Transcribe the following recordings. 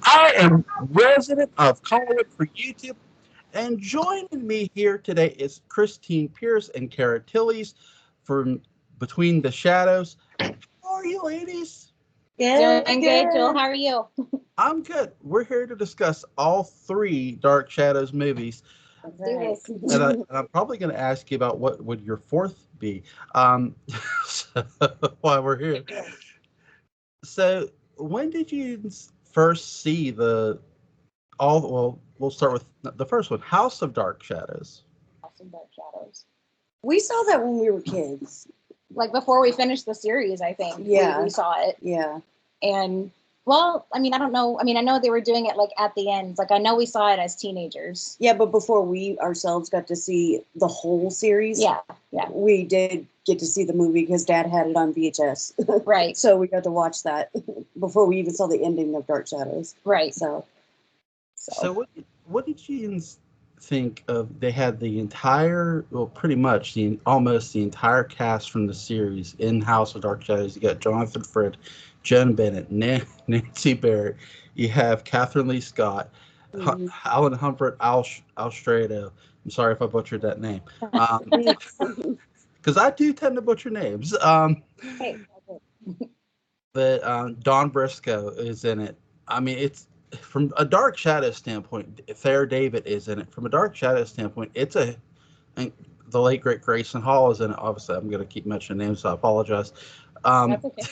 I am resident of Collinwood for YouTube, and joining me here today is Christine Pierce and Cara TIllitz from Between the Shadows. How are you, ladies? Doing good, Joel. How are you? I'm good. We're here to discuss all three Dark Shadows movies, Let's do this. and I'm probably going to ask you about what would your fourth be. So, while we're here, so when did you first see the all? Well, we'll start with the first one, House of Dark Shadows. House of Dark Shadows. We saw that when we were kids. Like before we finished the series, I think. Yeah. We saw it. Yeah. And, well, I mean, I don't know. I mean, I know they were doing it like at the end. Like, I know we saw it as teenagers. Yeah, but before we ourselves got to see the whole series, Yeah. we did get to see the movie because Dad had it on VHS. Right. So we got to watch that before we even saw the ending of Dark Shadows. Right. So What did you think of? They had the entire, well, pretty much almost the entire cast from the series in House of Dark Shadows. You got Jonathan Frid, Joan Bennett, Nancy Barrett. You have Catherine Lee Scott, Alan Humphrey Alstrado. I'm sorry if I butchered that name. Because I do tend to butcher names. Hey. But Don Briscoe is in it. I mean, it's from a Dark Shadow standpoint. Thayer David is in it. From a Dark Shadow standpoint, and the late great Grayson Hall is in it. Obviously, I'm going to keep mentioning names, so I apologize. That's okay.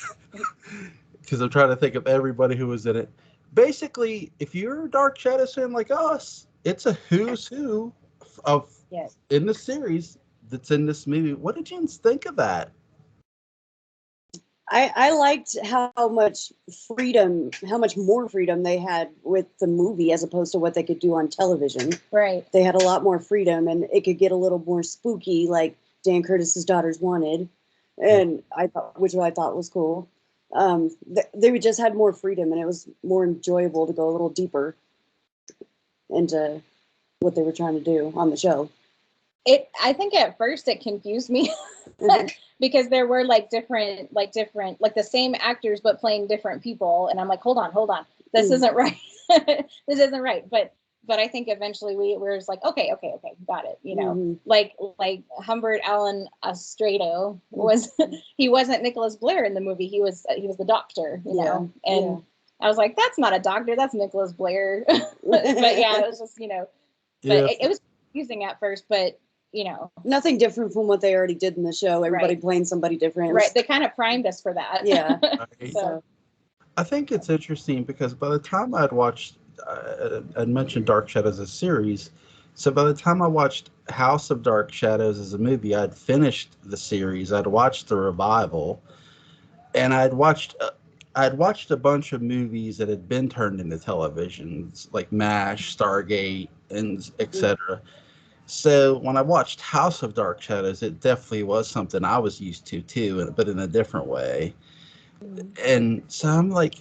Because I'm trying to think of everybody who was in it. Basically, if you're a Dark Shadow fan like us, it's a who's who of in the series that's in this movie. What did you think of that? I liked how much more freedom they had with the movie as opposed to what they could do on television. Right. They had a lot more freedom, and it could get a little more spooky, like Dan Curtis's daughters wanted, and I thought was cool. They just had more freedom, and it was more enjoyable to go a little deeper into what they were trying to do on the show. I think at first it confused me because there were different, the same actors but playing different people, and I'm like, hold on, this isn't right. This isn't right. But I think eventually we were just like, okay, got it. You know, like Humbert Allen Astrado he wasn't Nicholas Blair in the movie. He was the doctor. You know, and I was like, that's not a doctor. That's Nicholas Blair. but yeah, it was just but it was confusing at first, but. Nothing different from what they already did in the show. Everybody playing somebody different. Right. They kind of primed us for that. Yeah. So. I think it's interesting because by the time I'd watched, I'd mentioned Dark Shadows as a series. So by the time I watched House of Dark Shadows as a movie, I'd finished the series. I'd watched the revival, and I'd watched a bunch of movies that had been turned into television, like MASH, Stargate, and etc. So when I watched House of Dark Shadows, it definitely was something I was used to too, but in a different way. And so I'm like,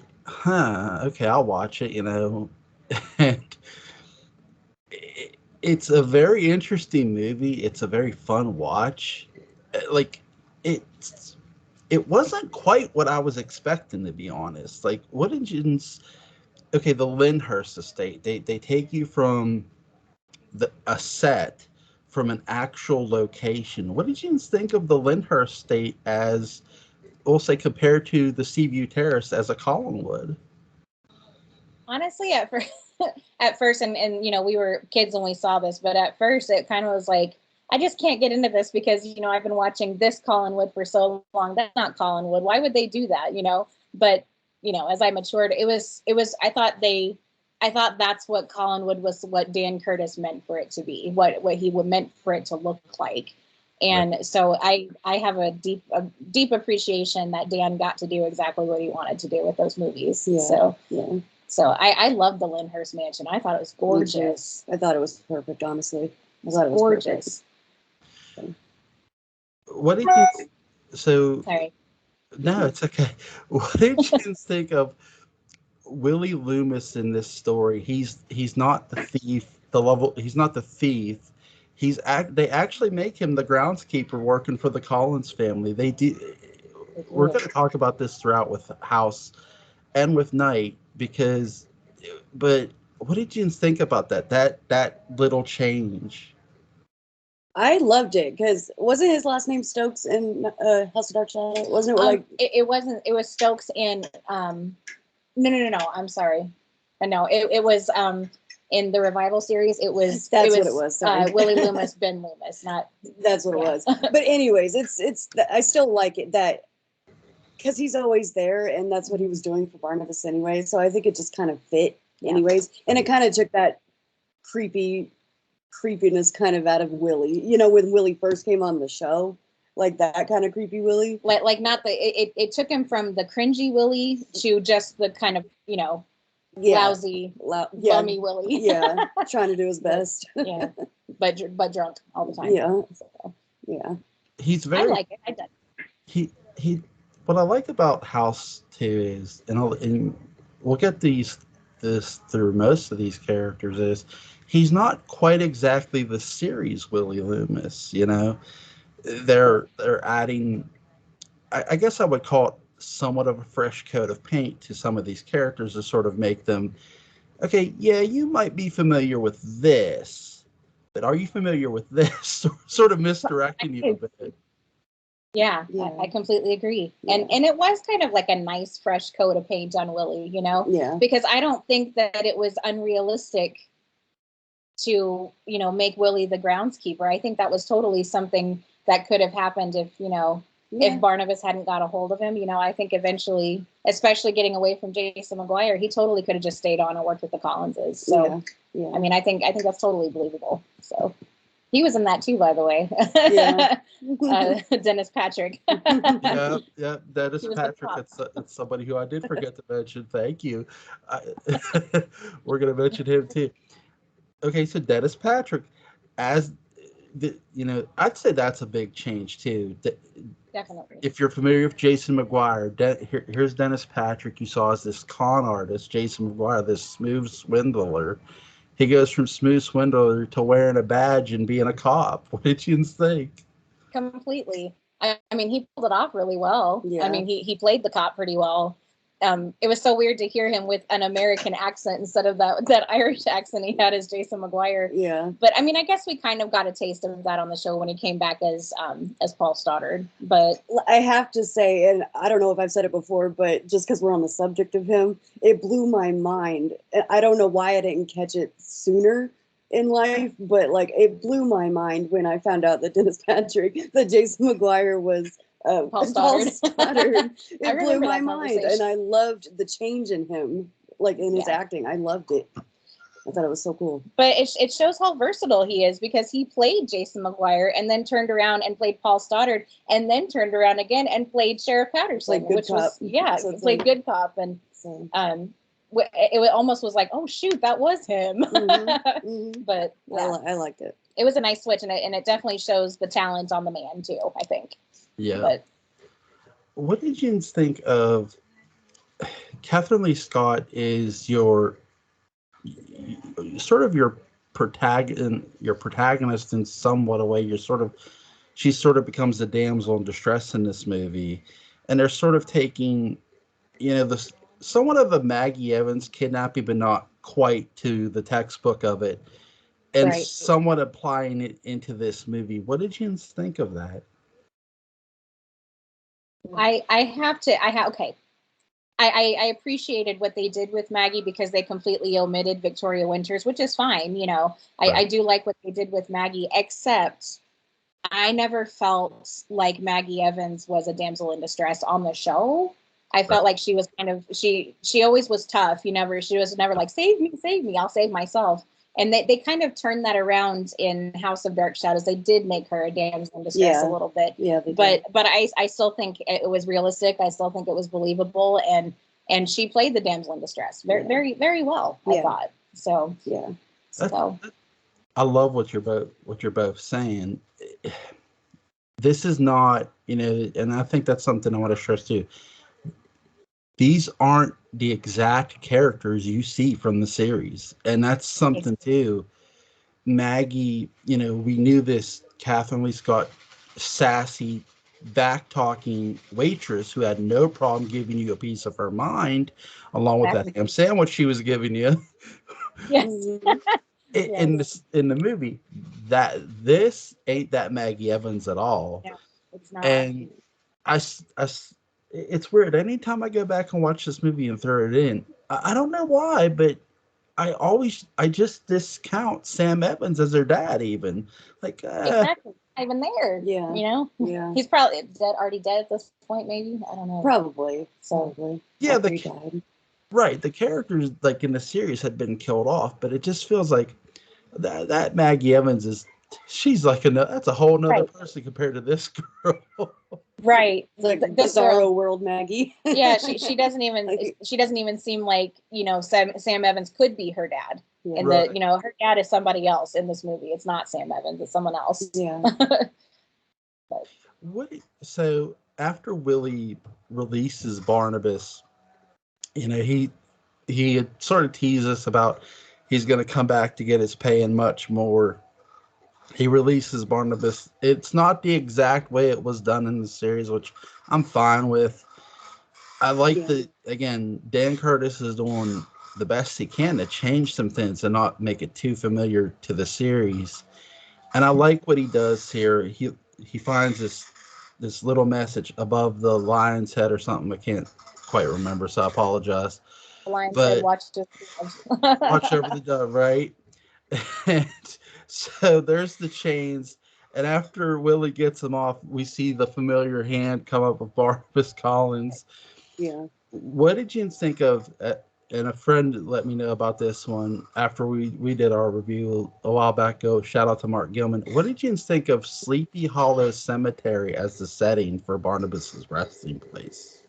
okay, I'll watch it, And it's a very interesting movie. It's a very fun watch. Like it wasn't quite what I was expecting, to be honest. Like, what did you? Okay, the Lyndhurst estate. They take you from a set from an actual location. What did you think of the Lyndhurst estate as, we'll say, compared to the Seaview Terrace as a Collinwood? Honestly, at first, and we were kids when we saw this, but at first it kind of was like, I just can't get into this because I've been watching this Collinwood for so long. That's not Collinwood. Why would they do that? But as I matured, it was. I thought that's what Collinwood was, what Dan Curtis meant for it to be, what he meant for it to look like. And so I have a deep appreciation that Dan got to do exactly what he wanted to do with those movies. Yeah. So I love the Lyndhurst mansion. I thought it was gorgeous. I thought it was perfect, honestly. I thought it was gorgeous. Perfect. What did you Sorry. No, it's okay. What did you think of Willy Loomis in this story? He's not the thief. He's not the thief. They actually make him the groundskeeper working for the Collins family. They do. We're going to talk about this throughout with House and with Night, because but what did you think about that little change? I loved it because wasn't his last name Stokes in House of Dark Shadow? Wasn't it like it wasn't? It was Stokes in no. I'm sorry. No, it was in the revival series. It was what it was. Sorry. Willy Loomis, Ben Loomis, not. That's what it was. But anyways, it's I still like it that because he's always there, and that's what he was doing for Barnabas anyway. So I think it just kind of fit, anyways, and it kind of took that creepiness kind of out of Willy. You know, when Willy first came on the show, like that kind of creepy Willy. Like not the it took him from the cringy Willy to just the kind of lousy, bummy Willy. Yeah, trying to do his best. Yeah, but drunk all the time. Yeah, so, yeah. He's very. I like it. I did. He. What I like about House 2 is, and we'll get this through most of these characters, is he's not quite exactly the series Willy Loomis. You know, they're adding. I guess I would call it somewhat of a fresh coat of paint to some of these characters to sort of make them, okay, yeah, you might be familiar with this, but are you familiar with this? Sort of misdirecting you a bit. Yeah. I completely agree. Yeah. And it was kind of like a nice fresh coat of paint on Willy, you know? Yeah. Because I don't think that it was unrealistic to, make Willy the groundskeeper. I think that was totally something that could have happened if, if Barnabas hadn't got a hold of him. I think eventually, especially getting away from Jason McGuire, he totally could have just stayed on and worked with the Collinses. So, I mean, I think that's totally believable. So. He was in that too, by the way. Yeah. Dennis Patrick. yeah, Dennis Patrick. It's somebody who I did forget to mention. Thank you. We're going to mention him too. Okay, so Dennis Patrick, as I'd say that's a big change too. Definitely. If you're familiar with Jason McGuire, here's Dennis Patrick. You saw as this con artist, Jason McGuire, this smooth swindler. He goes from smooth swindler to wearing a badge and being a cop. What did you think? Completely. I mean, he pulled it off really well. Yeah. I mean, he played the cop pretty well. It was so weird to hear him with an American accent instead of that Irish accent he had as Jason McGuire. Yeah. But I mean, I guess we kind of got a taste of that on the show when he came back as Paul Stoddard. But I have to say, and I don't know if I've said it before, but just because we're on the subject of him, it blew my mind. I don't know why I didn't catch it sooner in life, but like it blew my mind when I found out that Jason McGuire was Paul Stoddard. It blew my mind, and I loved the change in him, like in his acting. I loved it. I thought it was so cool. But it shows how versatile he is, because he played Jason McGuire and then turned around and played Paul Stoddard and then turned around again and played Sheriff Patterson, which was played good cop, and it almost was like, oh shoot, that was him. Mm-hmm. Mm-hmm. But I liked it. It was a nice switch, and it definitely shows the talent on the man too, I think. Yeah. But what did you think of Catherine Lee Scott is your protagonist in somewhat a way. She sort of becomes the damsel in distress in this movie, and they're sort of taking, the somewhat of a Maggie Evans kidnapping, but not quite to the textbook of it, and somewhat applying it into this movie. What did you think of that? I appreciated what they did with Maggie, because they completely omitted Victoria Winters, which is fine. I do like what they did with Maggie, except I never felt like Maggie Evans was a damsel in distress on the show. I felt like she was kind of, she always was tough. She was never like, save me, I'll save myself. And they kind of turned that around in House of Dark Shadows. They did make her a damsel in distress a little bit. Yeah, they did. But I still think it was realistic. I still think it was believable, and she played the damsel in distress very, very well. I thought so. Yeah. So I love what you're both saying. This is not, and I think that's something I want to stress too. These aren't the exact characters you see from the series. And that's something too. Maggie, we knew this Catherine Lee Scott, sassy, back-talking waitress who had no problem giving you a piece of her mind, along with that ham sandwich she was giving you. Yes. In the movie, that this ain't that Maggie Evans at all. No, it's not. And it's weird. Anytime I go back and watch this movie and throw it in, I don't know why, but I just discount Sam Evans as their dad. Even like exactly, not even there. Yeah, you know. Yeah, he's probably already dead at this point. Maybe, I don't know. Probably. Yeah, he died. Right. The characters like in the series had been killed off, but it just feels like that Maggie Evans she's like that's a whole nother person compared to this girl. Right. Like Bizarro World Maggie. Yeah, she doesn't even seem like, Sam Evans could be her dad. Yeah. And her dad is somebody else in this movie. It's not Sam Evans, it's someone else. Yeah. So after Willy releases Barnabas, he sort of teases us about he's going to come back to get his pay and much more. He releases Barnabas. It's not the exact way it was done in the series, which I'm fine with. I like again, Dan Curtis is doing the best he can to change some things and not make it too familiar to the series. And I like what he does here. He finds this little message above the lion's head or something. I can't quite remember, so I apologize. The lion's head watched watch over the dove, right? And so there's the chains, and after Willie gets them off, we see the familiar hand come up with Barnabas Collins. Yeah. What did you think of? And a friend let me know about this one after we did our review a while back ago. Shout out to Mark Gilman. What did you think of Sleepy Hollow Cemetery as the setting for Barnabas's resting place?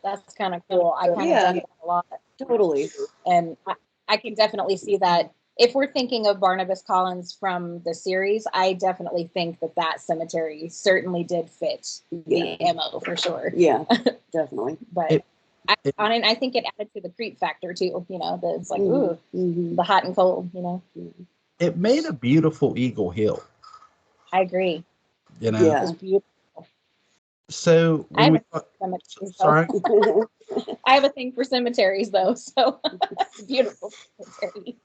That's kind of cool. I kind of dug that a lot. Totally. And I can definitely see that. If we're thinking of Barnabas Collins from the series, I definitely think that cemetery certainly did fit the MO for sure. Yeah, definitely. But I think it added to the creep factor too. It's like, the hot and cold. It made a beautiful Eagle Hill. I agree. Yeah. It was beautiful. So sorry. I have a thing for cemeteries, though. So it's a beautiful cemetery.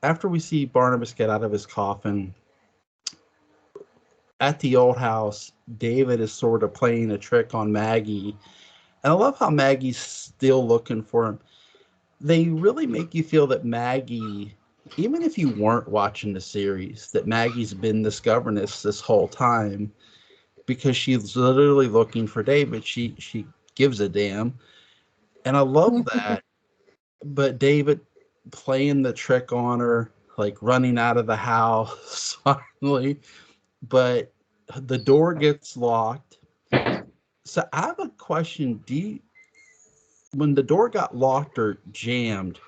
After we see Barnabas get out of his coffin at the old house, David is sort of playing a trick on Maggie, and I love how Maggie's still looking for him. They really make you feel that Maggie, even if you weren't watching the series, that Maggie's been this governess this whole time, because she's literally looking for David. She gives a damn, and I love that. But David playing the trick on her, like running out of the house finally, but the door gets locked. So I have a question. When the door got locked or jammed,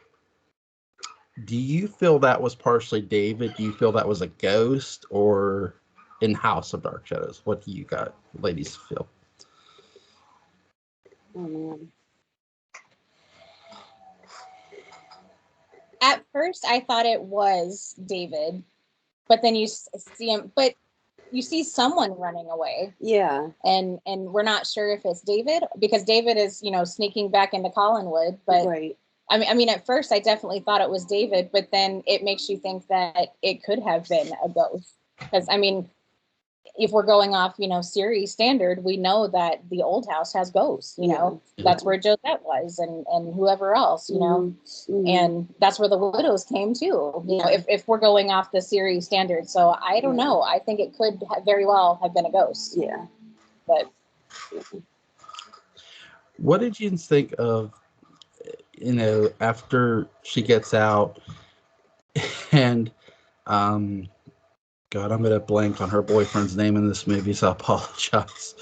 do you feel that was partially David? Do you feel that was a ghost, or in House of Dark Shadows? What do you got, ladies, feel? Oh, man. At first, I thought it was David, but then you see him, but you see someone running away. Yeah. And we're not sure if it's David, because David is, sneaking back into Collinwood. But right. I mean, at first I definitely thought it was David, but then it makes you think that it could have been a ghost. Because, I mean, if we're going off, series standard, we know that the old house has ghosts, that's where Josette was and whoever else, Mm-hmm. and that's where the widows came too, if we're going off the series standard. So I don't know. I think it could very well have been a ghost. Yeah. But what did you think of, after she gets out and, God, I'm gonna blank on her boyfriend's name in this movie, so I apologize.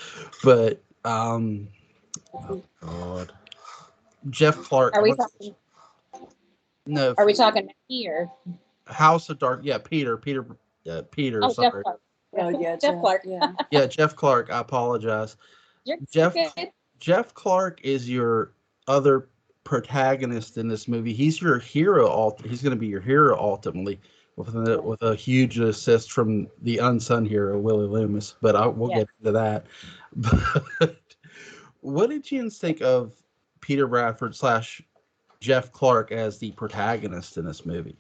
But oh God, Jeff Clark. Are we talking? No. Are we talking here? House of Dark. Yeah, Peter. Oh, sorry. Jeff Clark. Oh yeah, Jeff Clark. Yeah, Jeff Clark. I apologize. Jeff Clark is your other protagonist in this movie. He's your hero. He's going to be your hero ultimately. with a huge assist from the unsung hero Willy Loomis. But we'll get into that. But what did you think of Peter Bradford / Jeff Clark as the protagonist in this movie?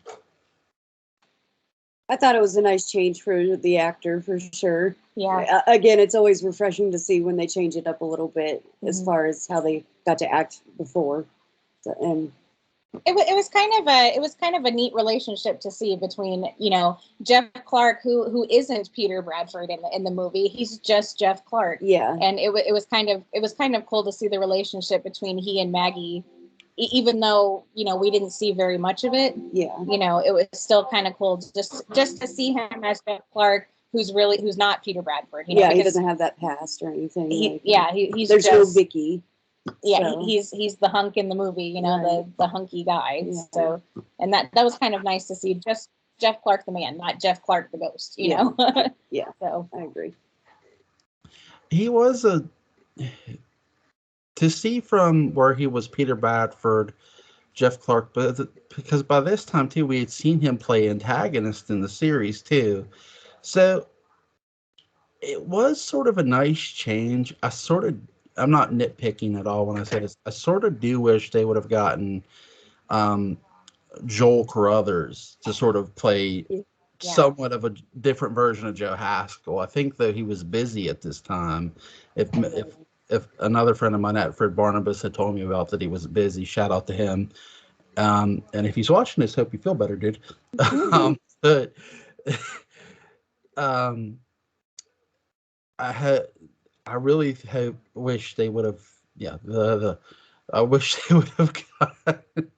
I thought it was a nice change for the actor, for sure. Yeah. Again, it's always refreshing to see when they change it up a little bit as far as how they got to act before. And it was kind of a neat relationship to see between, you know, Jeff Clark, who isn't Peter Bradford in the movie. He's just Jeff Clark. Yeah. And it was kind of cool to see the relationship between he and Maggie, even though, you know, we didn't see very much of it. Yeah. You know, it was still kind of cool just to see him as Jeff Clark, who's not Peter Bradford. You know, he doesn't have that past or anything. He's there's just, no Vicky. Yeah, so. he's the hunk in the movie, you know, the hunky guy. Yeah. So, and that was kind of nice to see, just Jeff Clark the man, not Jeff Clark the ghost, you know. Yeah. So I agree. He was to see from where he was Peter Bradford, Jeff Clark, but because by this time too we had seen him play antagonist in the series too, so it was sort of a nice change. I'm not nitpicking at all when I say this. I sort of do wish they would have gotten Joel Carruthers to sort of play somewhat of a different version of Joe Haskell. I think that he was busy at this time. If another friend of mine, Fred Barnabas, had told me about that he was busy, shout out to him. And if he's watching this, hope you feel better, dude. But I really wish they would have. Yeah, I wish they would have gotten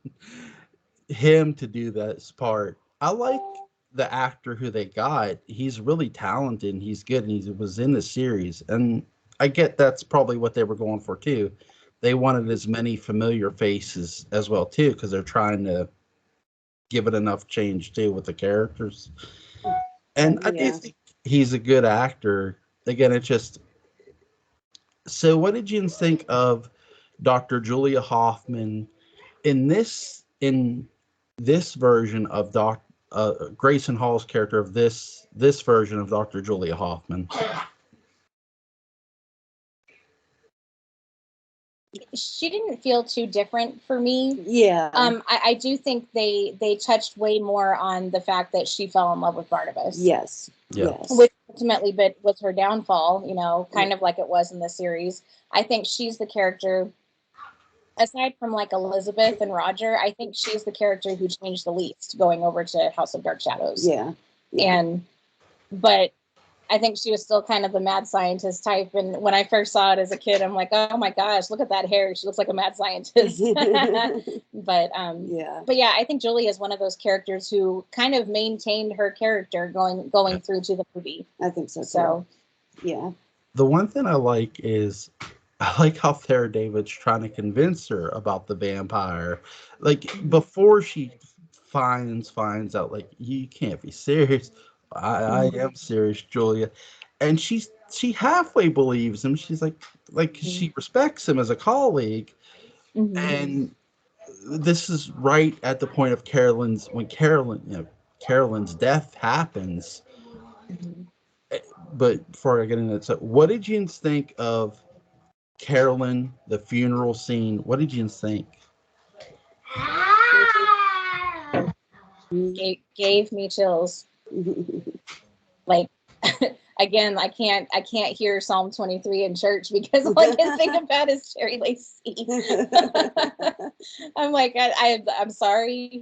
him to do that part. I like the actor who they got. He's really talented and he's good, and he was in the series. And I get that's probably what they were going for too. They wanted as many familiar faces as well too, because they're trying to give it enough change too with the characters. And I do think he's a good actor. Again, it's just. So, what did you think of Dr. Julia Hoffman in this version of Grayson Hall's character of this version of Dr. Julia Hoffman? She didn't feel too different for me. Yeah. I do think they touched way more on the fact that she fell in love with Barnabas. Yes. Yeah. Yes. Which ultimately was her downfall, you know, kind of like it was in the series. I think she's the character, aside from like Elizabeth and Roger, I think she's the character who changed the least going over to House of Dark Shadows. Yeah. But I think she was still kind of the mad scientist type. And when I first saw it as a kid, I'm like, oh my gosh, look at that hair. She looks like a mad scientist. But yeah, I think Julie is one of those characters who kind of maintained her character going through to the movie. I think so. So, yeah. The one thing I like is I like how Sarah David's trying to convince her about the vampire. Like before she finds out, like, you can't be serious. I am serious, Julia. And she halfway believes him. She's like she respects him as a colleague. Mm-hmm. And this is right at the point of Carolyn's death happens. Mm-hmm. But before I get into that, so what did you think of Carolyn, the funeral scene? What did you think? Gave me chills. Like, again, I can't hear Psalm 23 in church because all I can think about is Cherry Lacey. I'm like, I'm sorry.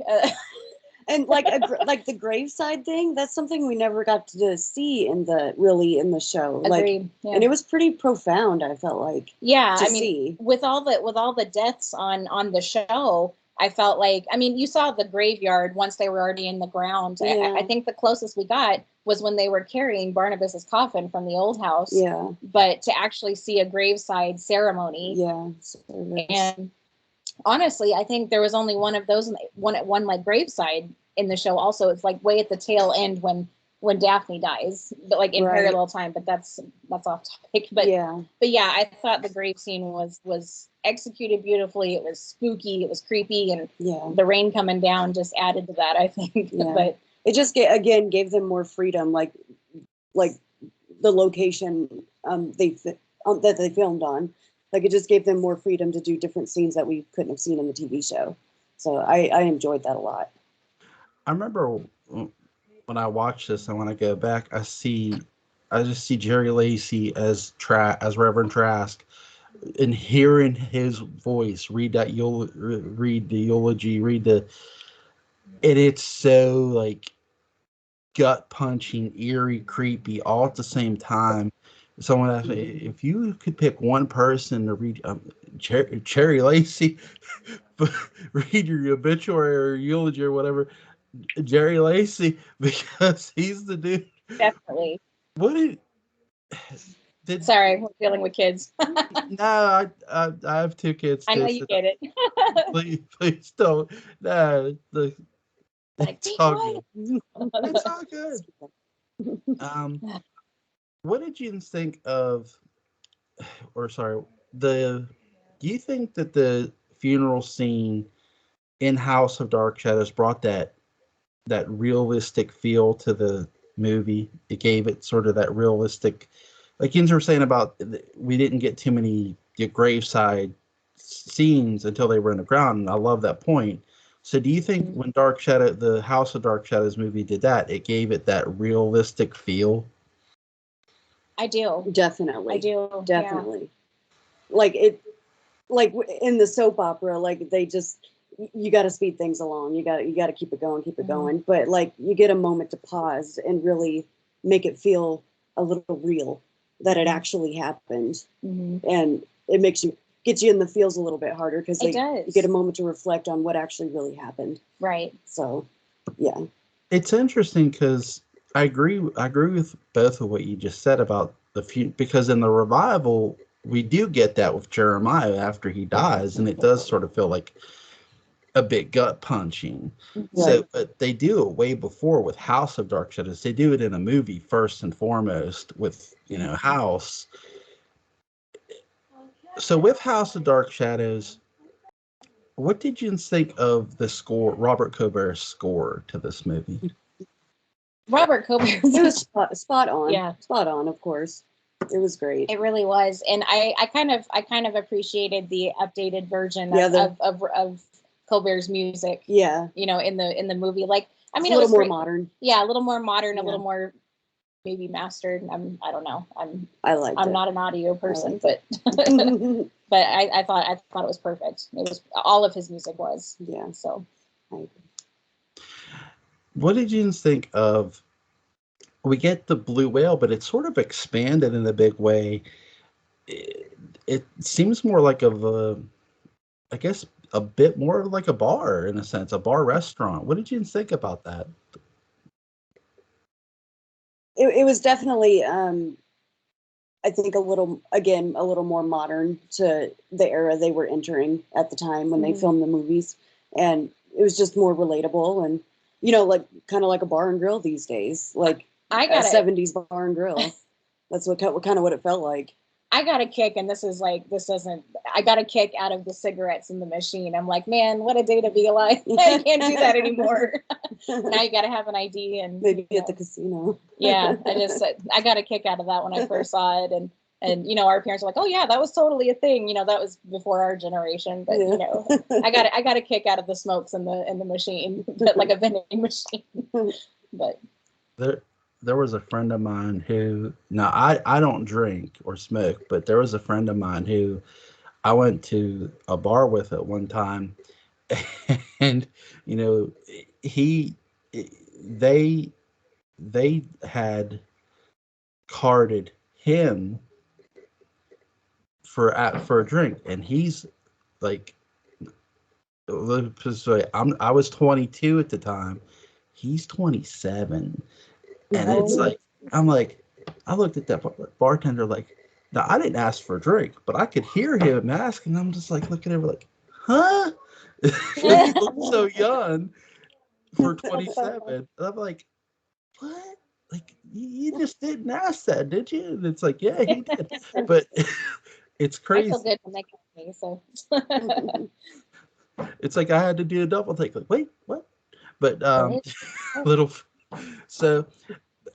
And like the graveside thing, that's something we never got to see in the show. Agreed. Yeah. And it was pretty profound, I felt like. Yeah, I mean, with all the deaths on the show, I felt like, I mean, you saw the graveyard once they were already in the ground. Yeah. I think the closest we got was when they were carrying Barnabas's coffin from the old house. Yeah. But to actually see a graveside ceremony. Yeah. And honestly, I think there was only one of those, one like graveside in the show. Also, it's like way at the tail end when Daphne dies, but like in parallel time. But that's off topic. But yeah, I thought the grave scene was executed beautifully. It was spooky. It was creepy, and the rain coming down just added to that, I think. Yeah. But it just gave them more freedom, like the location that they filmed on. Like, it just gave them more freedom to do different scenes that we couldn't have seen in the TV show. So I enjoyed that a lot. I remember when I watch this and when I go back, I just see Jerry Lacey as Reverend Trask, and hearing his voice read the eulogy, and it's so like gut punching, eerie, creepy, all at the same time. Someone asked me, if you could pick one person to read Jerry Lacey, read your obituary or eulogy or whatever, Jerry Lacey, because he's the dude. Definitely. What Sorry, we're dealing with kids. No, I have 2 kids. I know you get it. please don't. No, it's all good. It's all good. What did you think of? Or sorry, do you think that the funeral scene in House of Dark Shadows brought that realistic feel to the movie? It gave it sort of that realistic, like you were saying about, we didn't get too many graveside scenes until they were in the ground, and I love that point. So do you think when the House of Dark Shadows movie did that, it gave it that realistic feel? I do. Definitely. I do. Definitely. Yeah. Like in the soap opera, like you got to speed things along. You got to keep it going, going. But like, you get a moment to pause and really make it feel a little real that it actually happened. And it gets you in the feels a little bit harder, because you get a moment to reflect on what actually really happened. Right. So, yeah. It's interesting because I agree with both of what you just said about because in the revival, we do get that with Jeremiah after he dies, and it does sort of feel like a bit gut punching. Right. So, but they do it way before with House of Dark Shadows. They do it in a movie first and foremost with, House. So with House of Dark Shadows, what did you think of the score, Robert Colbert's score to this movie? Robert Colbert. It was spot on. Yeah. Spot on, of course. It was great. It really was. And I kind of appreciated the updated version of Colbert's music. Yeah. In the movie. Like, I mean, it's a little more modern. Yeah, a little more modern, a little more maybe mastered. I don't know. I'm not an audio person, but but I thought it was perfect. It was, all of his music was. Yeah. So what did you think of, we get the blue whale, but it's sort of expanded in a big way. It seems more like I guess a bit more like a bar, in a sense, a bar restaurant. What did you think about that? It was definitely, I think, a little more modern to the era they were entering at the time when they filmed the movies. And it was just more relatable and, like kind of like a bar and grill these days, like a 70s bar and grill. That's what it felt like. I got a kick, and I got a kick out of the cigarettes in the machine. I'm like, man, what a day to be alive. I can't do that anymore. Now you got to have an ID, and maybe at the casino. Yeah. I got a kick out of that when I first saw it. And our parents were like, oh yeah, that was totally a thing. That was before our generation, but I got a kick out of the smokes in the machine, but like a vending machine. But there was a friend of mine who, now I don't drink or smoke, but there was a friend of mine who I went to a bar with at one time, and they had carded him for a drink, and he's like, I was 22 at the time, he's 27. And it's like, I looked at that bartender like, now I didn't ask for a drink, but I could hear him asking. I'm just like looking at him like, huh? He looks so young for 27. And I'm like, what? Like, you just didn't ask that, did you? And it's like, yeah, he did. But it's crazy. I feel good when they call me, so. It's like I had to do a double take. Like, wait, what? But little So,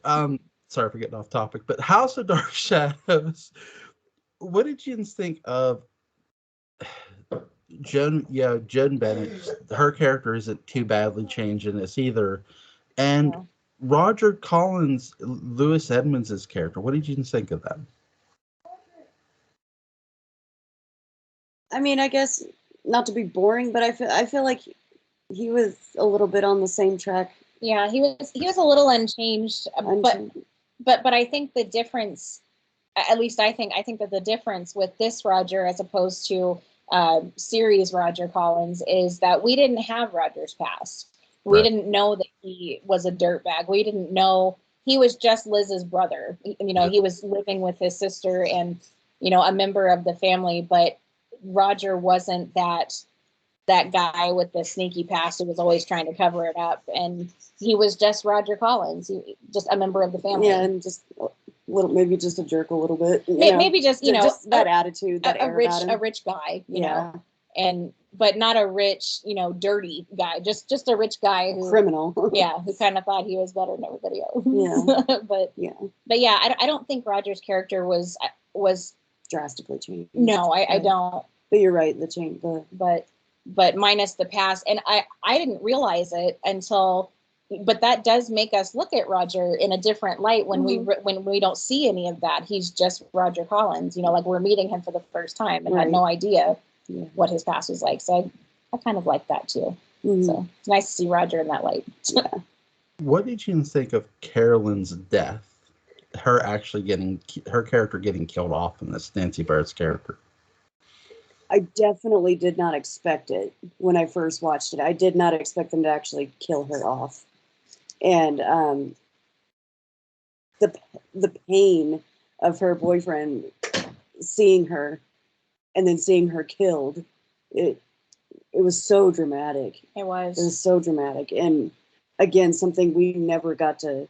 sorry for getting off topic, but House of Dark Shadows. What did you think of Joan? Yeah, Joan Bennett. Her character isn't too badly changed in this either, and Yeah. Roger Collins, Lewis Edmonds' character. What did you think of that? I mean, I guess not to be boring, but I feel like he was a little bit on the same track. Yeah, he was a little unchanged, but I think the difference, at least I think that the difference with this Roger as opposed to series Roger Collins is that we didn't have Roger's past. We didn't know that he was a dirtbag. We didn't know he was just Liz's brother. You know, he was living with his sister and, you know, a member of the family, but Roger wasn't that guy with the sneaky past who was always trying to cover it up. And he was just Roger Collins, just a member of the family. Yeah, and just maybe just a jerk a little bit. Maybe just, you know, just that attitude, that a rich guy, you know, but not a rich, you know, dirty guy, just a rich guy who criminal. Who kind of thought he was better than everybody else. Yeah. but yeah, I don't think Roger's character was drastically changed. No, I don't. But you're right, the change, but minus the past, and I didn't realize it until, but that does make us look at Roger in a different light when we don't see any of that. He's just Roger Collins, you know, like we're meeting him for the first time and had no idea what his past was like. So I kind of like that too. So it's nice to see Roger in that light. What did you think of Carolyn's death? Her character getting killed off in this, Nancy Barrett's character. I definitely did not expect it when I first watched it. I did not expect them to actually kill her off. And the pain of her boyfriend seeing her and then seeing her killed, it was so dramatic. It was so dramatic. And again, something we never got to.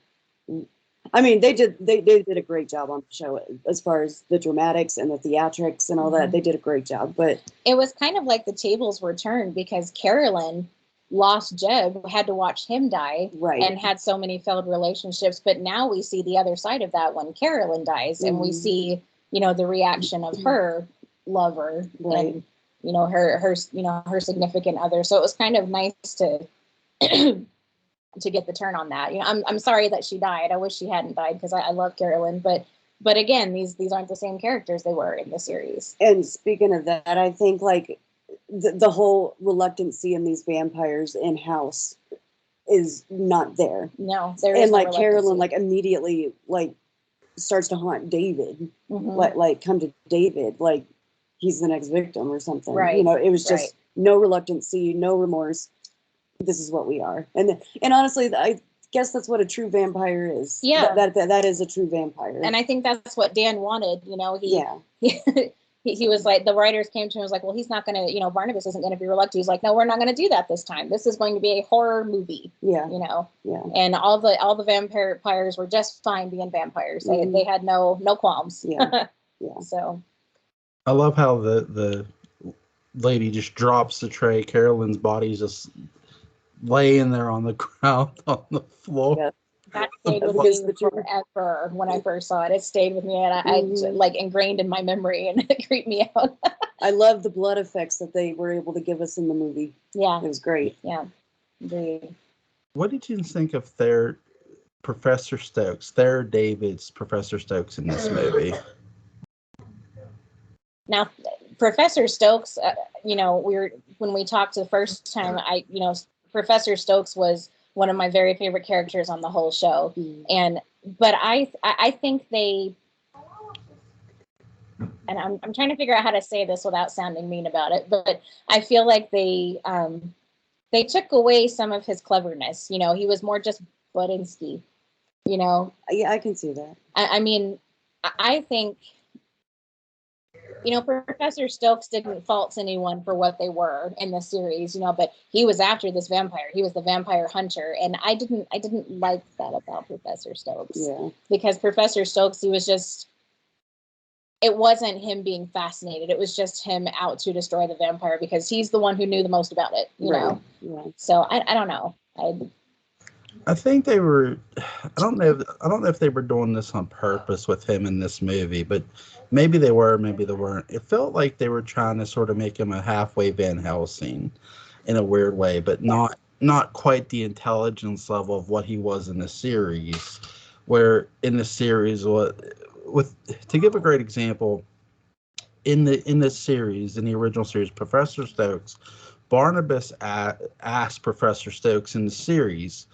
I mean, they did a great job on the show as far as the dramatics and the theatrics and all that. They did a great job, but it was kind of like the tables were turned because Carolyn lost Jeb, had to watch him die, and had so many failed relationships. But now we see the other side of that when Carolyn dies, and we see, you know, the reaction of her lover and, you know, her significant other. So it was kind of nice to to get the turn on that. You know, I'm sorry that she died. I wish she hadn't died because I love Carolyn, but again, these aren't the same characters they were in the series. And speaking of that, I think like the whole reluctancy in these vampires in house is not there. No, there is. And like Carolyn, like immediately like starts to haunt David, like come to David, like he's the next victim or something. You know, it was just no reluctancy, no remorse. This is what we are, and honestly, I guess that's what a true vampire is. Yeah, that is a true vampire, and I think that's what Dan wanted. You know, he was like, the writers came to him and was like, well, he's not gonna, you know, Barnabas isn't gonna be reluctant. He's like, no, we're not gonna do that this time. This is going to be a horror movie. You know, and all the vampires were just fine being vampires. They had no qualms. So I love how the lady just drops the tray. Carolyn's body's just laying there on the ground on the floor. That stayed with me forever when I first saw it. It stayed with me, and I like ingrained in my memory, and it creeped me out. I love the blood effects that they were able to give us in the movie. Yeah, it was great. Yeah, indeed. What did you think of Professor Stokes, David's Professor Stokes in this movie? Now, Professor Stokes, you know, when we talked the first time, Professor Stokes was one of my very favorite characters on the whole show. But I think they, and I'm trying to figure out how to say this without sounding mean about it, but I feel like they took away some of his cleverness. You know, he was more just Budinsky, you know? Yeah, I can see that. I mean, I think, you know, Professor Stokes didn't fault anyone for what they were in the series, you know, but he was after this vampire. He was the vampire hunter, and I didn't like that about Professor Stokes. Yeah. Because Professor Stokes, he was just, it wasn't him being fascinated. It was just him out to destroy the vampire because he's the one who knew the most about it, you know. Yeah. So I don't know. I think they were. I don't know. I don't know if they were doing this on purpose with him in this movie, but maybe they were. Maybe they weren't. It felt like they were trying to sort of make him a halfway Van Helsing, in a weird way, but not quite the intelligence level of what he was in the series. Where in the series, with to give a great example, in this series, in the original series, Professor Stokes, Barnabas asked Professor Stokes in the series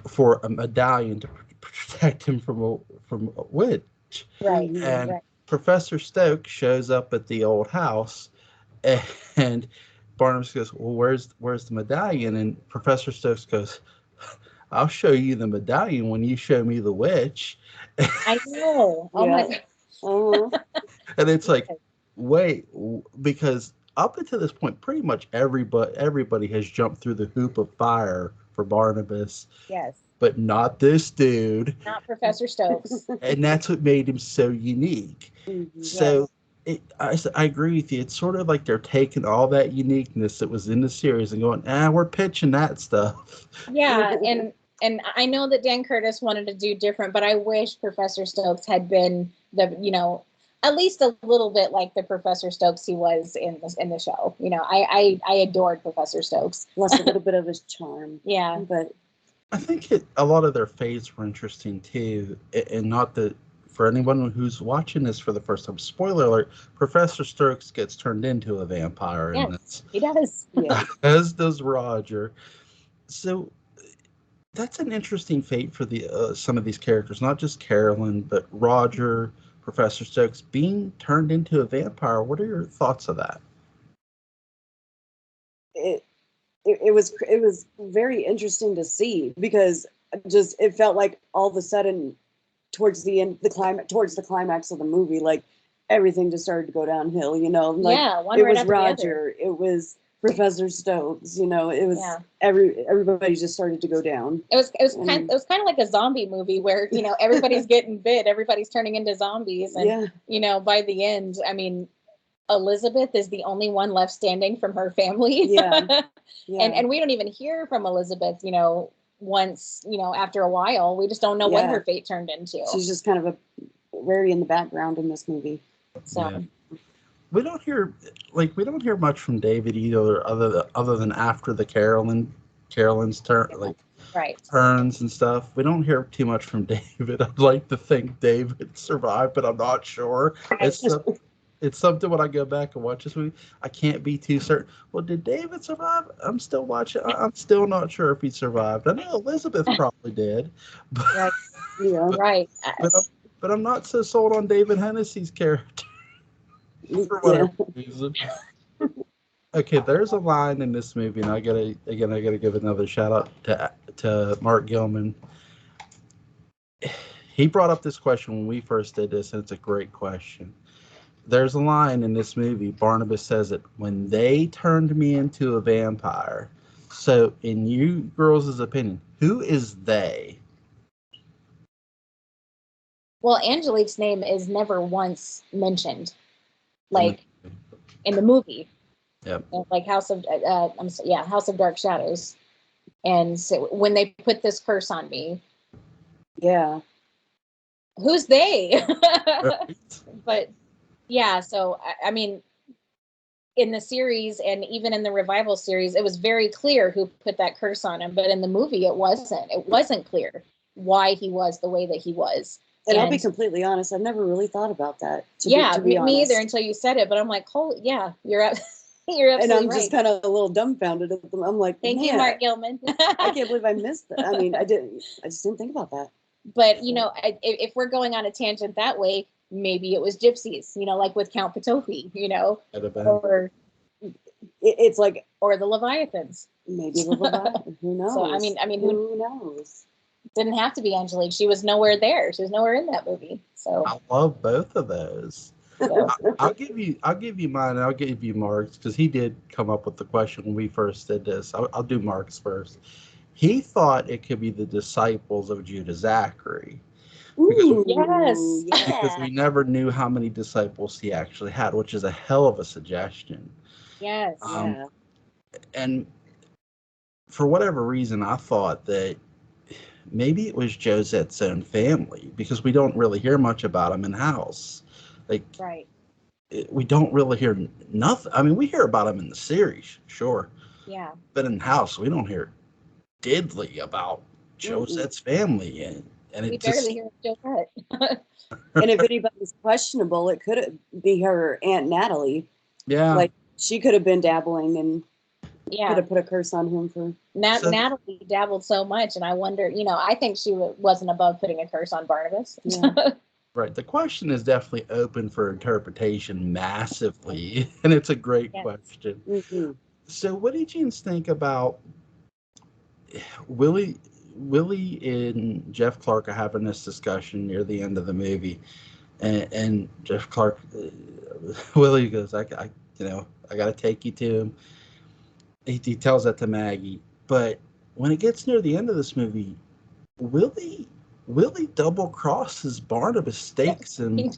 for a medallion to protect him from a witch. Right. And Right. Professor Stokes shows up at the old house, and Barnabas goes, "Well, where's the medallion?" And Professor Stokes goes, "I'll show you the medallion when you show me the witch." I know. Oh my God. Uh-huh. And it's like, wait, because up until this point, pretty much everybody has jumped through the hoop of fire for Barnabas, Yes. but not this dude. Not Professor Stokes. And that's what made him so unique. Mhm. So I agree with you. It's sort of like they're taking all that uniqueness that was in the series and going, we're pitching that stuff. Yeah, and I know that Dan Curtis wanted to do different, but I wish Professor Stokes had been at least a little bit like the Professor Stokes he was in the show. I adored Professor Stokes. Lost a little bit of his charm. Yeah. But I think a lot of their fates were interesting too, and not that for anyone who's watching this for the first time, spoiler alert, Professor Stokes gets turned into a vampire in this. He does. yeah. As does Roger. So that's an interesting fate for the some of these characters, not just Carolyn, but Roger, Professor Stokes being turned into a vampire. What are your thoughts of that? It was very interesting to see, because just it felt like all of a sudden towards the end, towards the climax of the movie, like everything just started to go downhill. Like one it right was after the other. Roger, it was Professor Stokes. It was everybody just started to go down. It was kind of like a zombie movie where everybody's getting bit, everybody's turning into zombies, and by the end, I mean, Elizabeth is the only one left standing from her family. Yeah. And we don't even hear from Elizabeth, once, after a while. We just don't know what her fate turned into. She's just kind of very in the background in this movie. So we don't hear much from David either, other than after the Carolyn's turn, turns and stuff. We don't hear too much from David. I'd like to think David survived, but I'm not sure. It's something when I go back and watch this movie, I can't be too certain. Well, did David survive? I'm still watching. I'm still not sure if he survived. I know Elizabeth probably did. But, but I'm not so sold on David Hennessy's character for whatever reason. Okay, there's a line in this movie, and I gotta give another shout out to Mark Gilman. He brought up this question when we first did this, and it's a great question. There's a line in this movie, Barnabas says it, when they turned me into a vampire. So, in you girls' opinion, who is they? Well, Angelique's name is never once mentioned, like in the movie. Yep. Like House of Dark Shadows. And so when they put this curse on me, who's they? But yeah, so I mean, in the series and even in the revival series, it was very clear who put that curse on him. But in the movie, it wasn't. It wasn't clear why he was the way that he was. And I'll be completely honest, I've never really thought about that. Me either until you said it. But I'm like, holy, yeah, you're absolutely right. And I'm just kind of a little dumbfounded at them. I'm like, thank you, Mark Gilman. I can't believe I missed that. I mean, I just didn't think about that. But if we're going on a tangent that way, maybe it was gypsies, like with Count Petofi, or it's like, or the Leviathans. Maybe the Leviathan. Who knows? So I mean, who knows? Didn't have to be Angelique. She was nowhere there. She was nowhere in that movie. So I love both of those. So. I'll give you mine. I'll give you Mark's, because he did come up with the question when we first did this. I'll do Mark's first. He thought it could be the disciples of Judah Zachary. Because we never knew how many disciples he actually had, which is a hell of a suggestion. Yes. And for whatever reason, I thought that maybe it was Josette's own family, because we don't really hear much about him in House. Like, Right. we don't really hear nothing. I mean, we hear about him in the series, sure. Yeah. But in House, we don't hear diddly about Josette's family. And We it just, barely hear Josette. And if anybody's questionable, it could be her Aunt Natalie. yeah. Like, she could have been dabbling and could Yeah. have put a curse on him for. So- Natalie dabbled so much, and I wonder, I think she wasn't above putting a curse on Barnabas. Yeah. Right. The question is definitely open for interpretation massively, and it's a great Yes. question. Mm-hmm. So, what did you think about Willie and Jeff Clark are having this discussion near the end of the movie, and Jeff Clark, Willie goes, I got to take you to him. He tells that to Maggie, but when it gets near the end of this movie, Willie double crosses Barnabas Stakes, and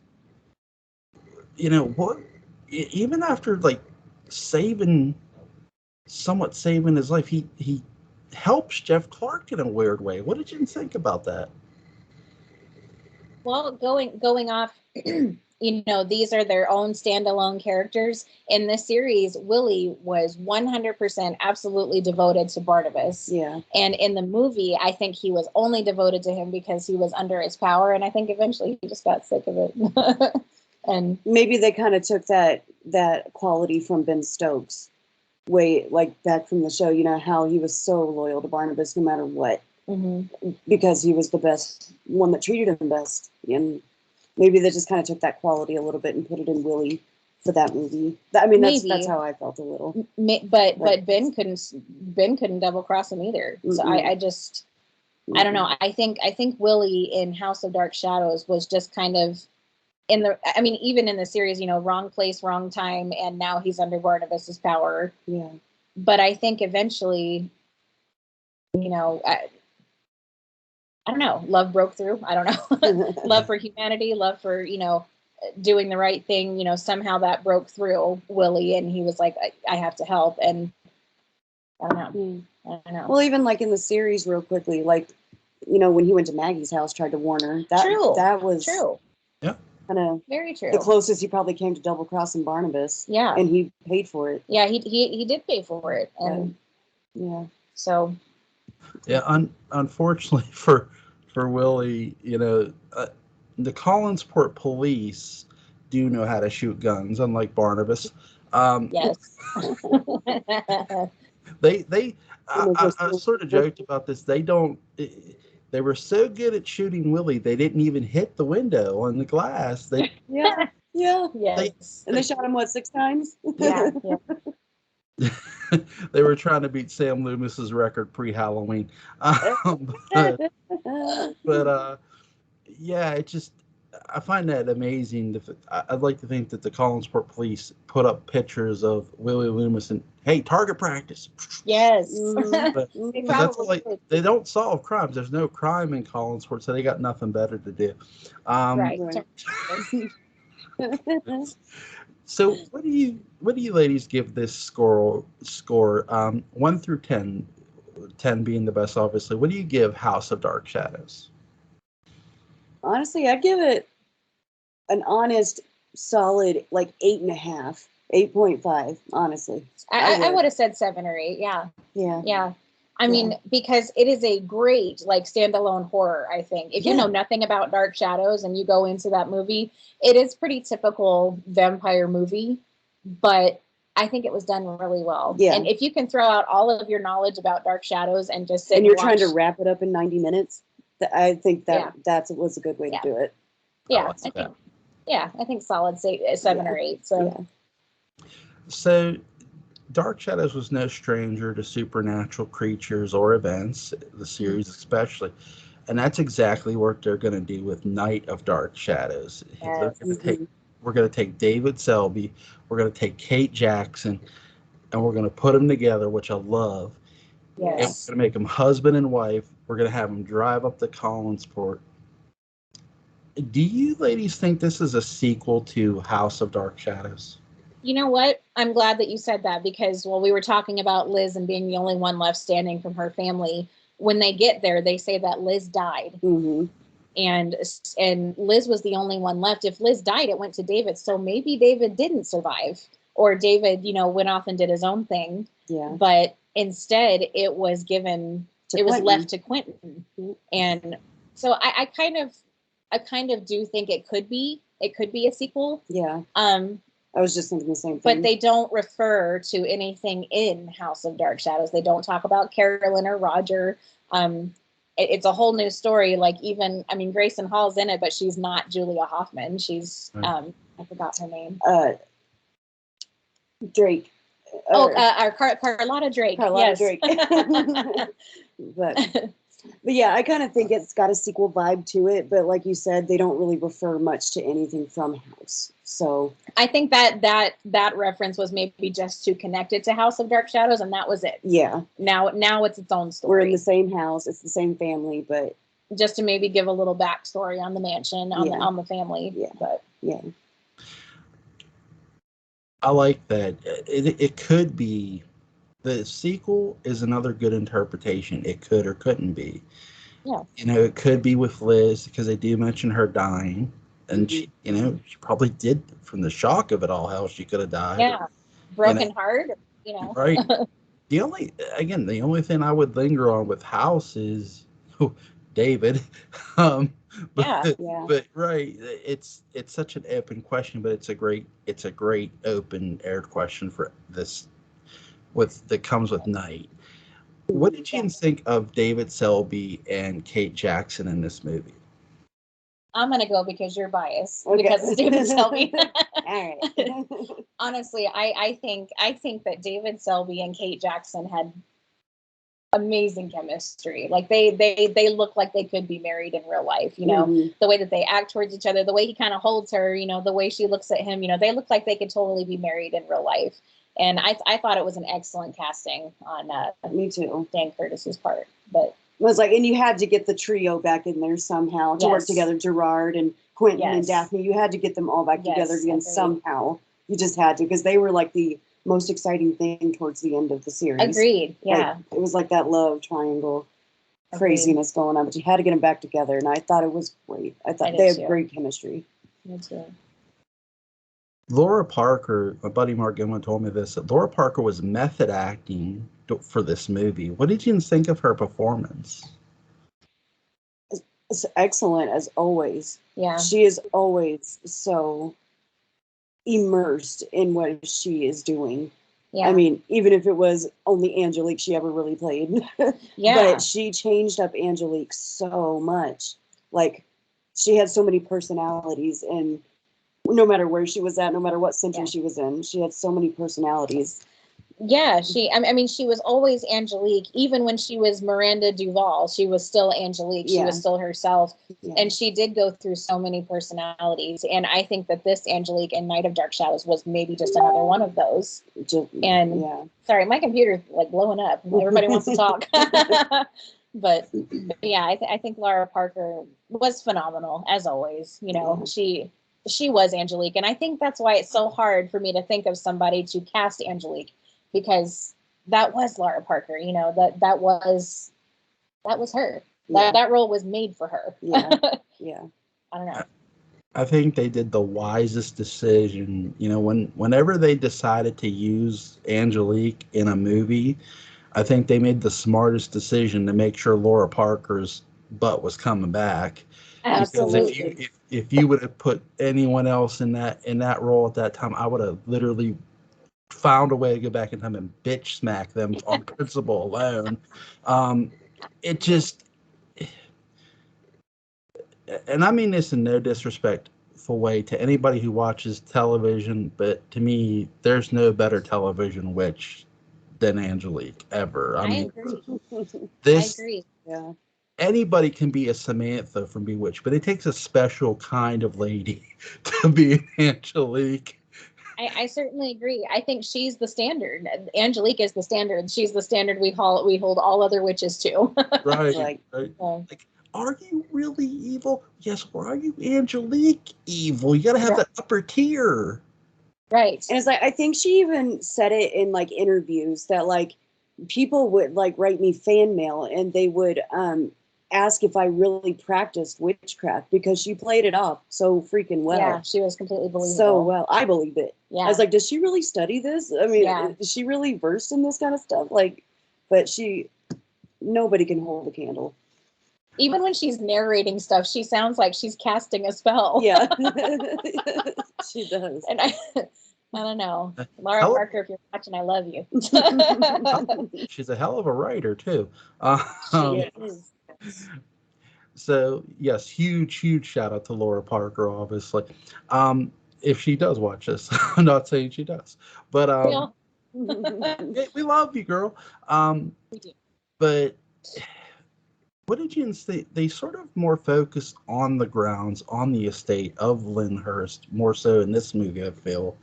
what? Even after like somewhat saving his life, he helps Jeff Clark in a weird way. What did you think about that? Well, going off, these are their own standalone characters. In this series, Willie was 100% absolutely devoted to Barnabas. Yeah. And in the movie, I think he was only devoted to him because he was under his power. And I think eventually he just got sick of it. And maybe they kind of took that quality from Ben Stokes, way like back from the show. You know how he was so loyal to Barnabas no matter what, because he was the best one that treated him best. And maybe they just kind of took that quality a little bit and put it in Willie for that movie. I mean, that's how I felt a little. But Ben couldn't double cross him either. So I don't know. I think Willie in House of Dark Shadows was just kind of even in the series, wrong place, wrong time, and now he's under Barnabas's power. Yeah. But I think eventually, I don't know, love broke through. I don't know. Love for humanity, love for, doing the right thing. Somehow that broke through Willie, and he was like, I have to help. And I don't know. Well, even like in the series, real quickly, like, when he went to Maggie's house, tried to warn her. That was true. Yeah. Kind of very true. The closest he probably came to double crossing Barnabas. Yeah. And he paid for it. Yeah, he did pay for it. And yeah. So. Yeah, unfortunately for Willie, the Collinsport police do know how to shoot guns, unlike Barnabas. Yes. I sort of joked about this. They were so good at shooting Willie, they didn't even hit the window on the glass. Yeah. Yes. And they shot him 6 times? Yeah. They were trying to beat Sam Loomis's record pre-Halloween. Yeah, it just, I find that amazing. I'd like to think that the Collinsport police put up pictures of Willy Loomis and, hey, target practice. Yes. But they don't solve crimes. There's no crime in Collinsport, so they got nothing better to do. Right. So what do you ladies give this score? 1 through 10, 10 being the best, obviously. What do you give House of Dark Shadows? Honestly, I'd give it an honest, solid 8.5, 8.5. Honestly, I would have said 7 or 8. Yeah. I mean, because it is a great standalone horror. I think if you know nothing about Dark Shadows and you go into that movie, it is pretty typical vampire movie, but I think it was done really well. Yeah. And if you can throw out all of your knowledge about Dark Shadows and just sit and you're and trying to wrap it up in 90 minutes, I think that was a good way to do it. Yeah, I think solid 7 or 8. So Dark Shadows was no stranger to supernatural creatures or events, the series especially. And that's exactly what they're going to do with Night of Dark Shadows. Yes. We're going to take David Selby, we're going to take Kate Jackson, and we're going to put them together, which I love. Yes. And we're going to make them husband and wife. We're going to have them drive up to Collinsport. Do you ladies think this is a sequel to House of Dark Shadows? You know what? I'm glad that you said that because, we were talking about Liz and being the only one left standing from her family. when they get there, they say that Liz died. Mm-hmm. And Liz was the only one left. If Liz died, it went to David. So maybe David didn't survive, or David, went off and did his own thing. Yeah. But instead, it was given. It was left to Quentin. And so I kind of do think it could be a sequel. Yeah. I was just thinking the same thing. But they don't refer to anything in House of Dark Shadows. They don't talk about Carolyn or Roger. It's a whole new story. Like Grayson Hall's in it, but she's not Julia Hoffman. She's I forgot her name. Drake. Carlotta Drake. Carlotta Yes. Drake. but yeah, I kind of think it's got a sequel vibe to it. But like you said, they don't really refer much to anything from House. So I think that reference was maybe just to connect it to House of Dark Shadows, and that was it. Yeah. Now it's its own story. We're in the same house. It's the same family, but just to maybe give a little backstory on the mansion, on the family. Yeah. But yeah. I like that. It could be the sequel is another good interpretation. It could or couldn't be. Yeah. It could be with Liz because they do mention her dying. And she probably did, from the shock of it all, how she could have died. Yeah. Broken heart, Right. The only thing I would linger on with House is David. But right, it's such an open question, but it's a great open aired question for this that comes with Night. What did you think of David Selby and Kate Jackson in this movie? I'm gonna go because you're biased because it's David Selby. All right. Honestly, I think that David Selby and Kate Jackson had amazing chemistry. Like they look like they could be married in real life. The way that they act towards each other, the way he kind of holds her, the way she looks at him. They look like they could totally be married in real life. And I thought it was an excellent casting on me too, Dan Curtis's part, but. It was like, and you had to get the trio back in there somehow to work together. Gerard and Quentin and Daphne, you had to get them all back together again somehow. You just had to, because they were like the most exciting thing towards the end of the series. Agreed. Yeah. Like, it was like that love triangle craziness going on, but you had to get them back together. And I thought it was great. I thought they had great chemistry. Me too. Laura Parker, my buddy Mark Gilman told me this, that Laura Parker was method acting for this movie. What did you think of her performance? It's excellent as always. Yeah. She is always so immersed in what she is doing. Yeah. I mean, even if it was only Angelique she ever really played. Yeah. But she changed up Angelique so much. Like, she had so many personalities, and no matter where she was at, no matter what century she was in, she had so many personalities. Yeah, she was always Angelique. Even when she was Miranda Duval, she was still Angelique. She was still herself. Yeah. And she did go through so many personalities. And I think that this Angelique in Night of Dark Shadows was maybe just another one of those. Sorry, my computer's like blowing up. Everybody wants to talk. But yeah, I think Laura Parker was phenomenal, as always. She was Angelique. And I think that's why it's so hard for me to think of somebody to cast Angelique. Because that was Laura Parker, that was her. That role was made for her. Yeah. Yeah. I don't know. I think they did the wisest decision. Whenever they decided to use Angelique in a movie, I think they made the smartest decision to make sure Laura Parker's butt was coming back. Absolutely. Because if you would have put anyone else in that role at that time, I would have literally found a way to go back in time and bitch smack them on principle alone. It just, and I mean this in no disrespectful way to anybody who watches television, but to me, there's no better television witch than Angelique ever. I mean, agree. I agree. Yeah. Anybody can be a Samantha from Bewitched, but it takes a special kind of lady to be an Angelique. I certainly agree. I think she's the standard. Angelique is the standard. She's the standard we hold all other witches to. Right. Like, are you really evil? Yes. Or are you Angelique evil? You got to have that upper tier. Right. And it's like, I think she even said it in like interviews that like people would like write me fan mail, and they would ask if I really practiced witchcraft because she played it off so freaking well. Yeah, she was completely believable. So well, I believed it. Yeah. I was like, does she really study this? I mean, Yeah. is she really versed in this kind of stuff? Like, but nobody can hold a candle. Even when she's narrating stuff, she sounds like she's casting a spell. Yeah, she does. And I don't know. Laura Parker, if you're watching, I love you. She's a hell of a writer, too. She is. So, yes, huge shout out to Laura Parker, obviously. If she does watch this, I'm not saying she does, but we love you, girl. We do. But what did you think? They sort of more focused on the grounds, on the estate of Lyndhurst, more so in this movie, I feel,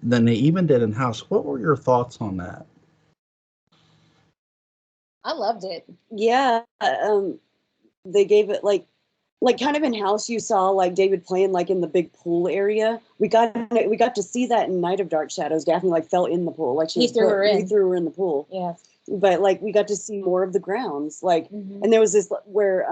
than they even did in House. What were your thoughts on that? I loved it. Yeah, they gave it like kind of in House. You saw like David playing like in the big pool area. We got to see that in Night of Dark Shadows. Daphne like fell in the pool, like He threw her in the pool. Yeah. But like we got to see more of the grounds, like, and there was this where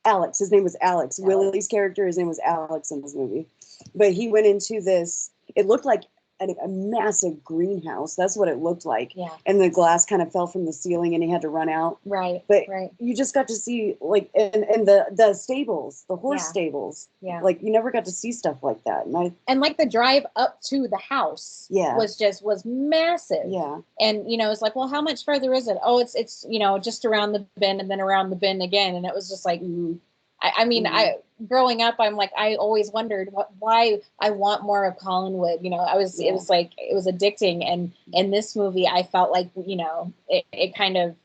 Alex, his name was Alex. Willy's character, his name was Alex in this movie, but he went into this. It looked like a massive greenhouse. That's what it looked like. Yeah. And the glass kind of fell from the ceiling, and he had to run out. Right. But right. you just got to see like and the stables, the horse stables. Yeah. Like you never got to see stuff like that. And like the drive up to the house was massive. Yeah. And it's like, well, how much further is it? Oh, it's just around the bend and then around the bend again. And it was just like I mean, growing up, I'm like, I always wondered why I want more of Collinwood. It was like, it was addicting. And in this movie, I felt like, it kind of,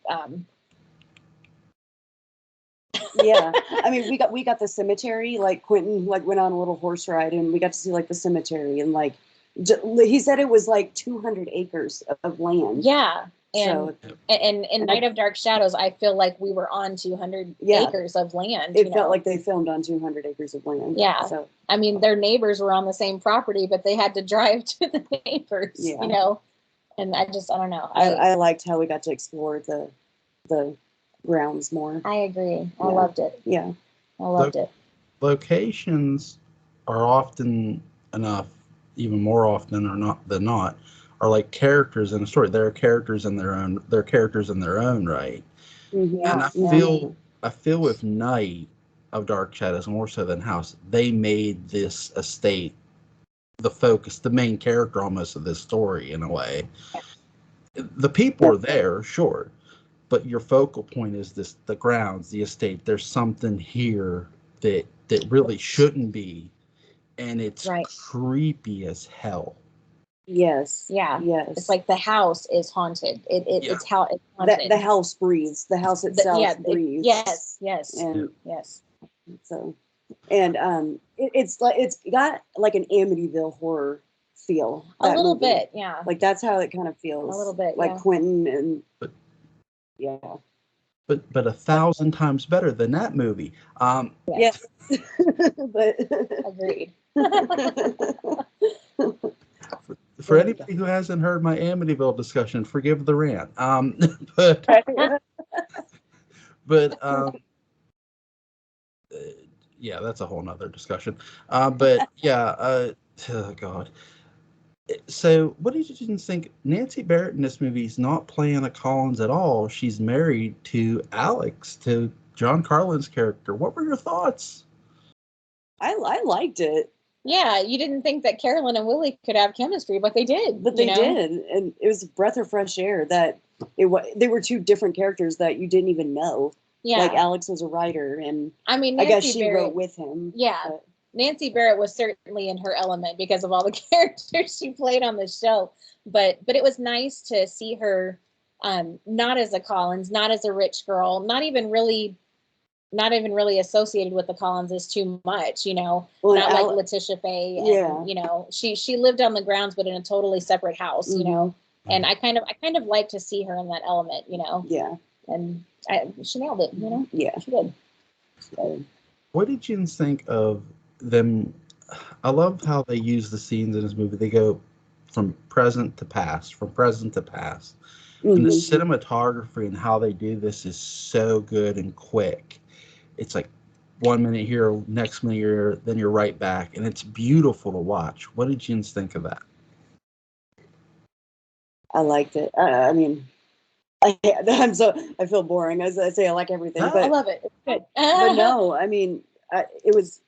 yeah. I mean, we got the cemetery, like Quentin, like went on a little horse ride and we got to see like the cemetery and like, he said it was like 200 acres of land. Yeah. And in Night of Dark Shadows, I feel like we were on 200 acres of land. It felt like they filmed on 200 acres of land. Yeah. So I mean, their neighbors were on the same property, but they had to drive to the neighbors. Yeah. And I don't know. I liked how we got to explore the grounds more. I agree. I loved it. Yeah. I loved it. Locations are often enough, even more often than not, are like characters in a story. They're characters in their own. They're characters in their own right. Mm-hmm. And I feel with Night of Dark Shadows more so than House, they made this estate the focus, the main character almost of this story in a way. The people are there, sure, but your focal point is the grounds, the estate. There's something here that really shouldn't be, and it's creepy as hell. Yes. Yeah. Yes. It's like the house is haunted. It's how it's haunted. The house breathes. The house itself breathes. Yes. And yes. So, and it's got like an Amityville horror feel. A little bit, yeah. Like that's how it kind of feels. A little bit, like Quentin and But 1,000 times better than that movie. Yes. But agreed. For anybody who hasn't heard my Amityville discussion, forgive the rant. Yeah, that's a whole nother discussion. Oh God. So, what did you think? Nancy Barrett in this movie is not playing a Collins at all. She's married to Alex, to John Carlin's character. What were your thoughts? I liked it. Yeah, you didn't think that Carolyn and Willie could have chemistry, but they did. But they did, and it was a breath of fresh air. That they were two different characters that you didn't even know. Yeah, like Alex was a writer, and I mean, I guess she wrote with him. Yeah, but Nancy Barrett was certainly in her element because of all the characters she played on the show. But it was nice to see her, not as a Collins, not as a rich girl, not even really associated with the Collinses too much, well, not like Letitia Faye. And, she lived on the grounds, but in a totally separate house, and I kind of like to see her in that element, Yeah. And she nailed it, Yeah. She did. What did you think of them? I love how they use the scenes in this movie. They go from present to past, from present to past. And the Mm-hmm. cinematography and how they do this is so good and quick. It's like 1 minute here, next minute here, then you're right back, and it's beautiful to watch. What did you think of that? I liked it. I mean, I feel boring as I say I like everything, No. I but love it. It's good. but no, I mean, it was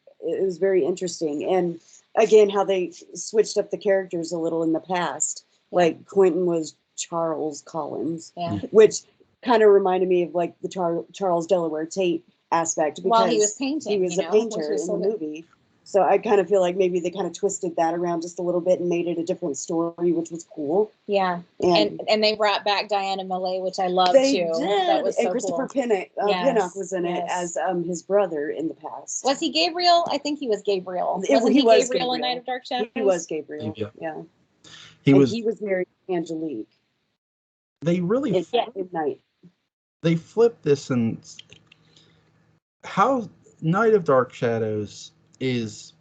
very interesting, and again, how they switched up the characters a little in the past. Like Quentin was Charles Collins, Yeah. which kind of reminded me of like the Charles Delaware Tate aspect because While he was painting, he was a painter in the movie. So I kind of feel like maybe they kind of twisted that around just a little bit and made it a different story, which was cool. Yeah, and they brought back Diana Malay, which I love they too. did, That was and so Christopher cool. Pinnock was in it Yes. as his brother in the past. Was he Gabriel? I think he was Gabriel. He Wasn't he was Gabriel in Night of Dark Shadows? He was Gabriel. Yeah. He and was. he was married to Angelique. They really in Night. They flipped this, and how Night of Dark Shadows is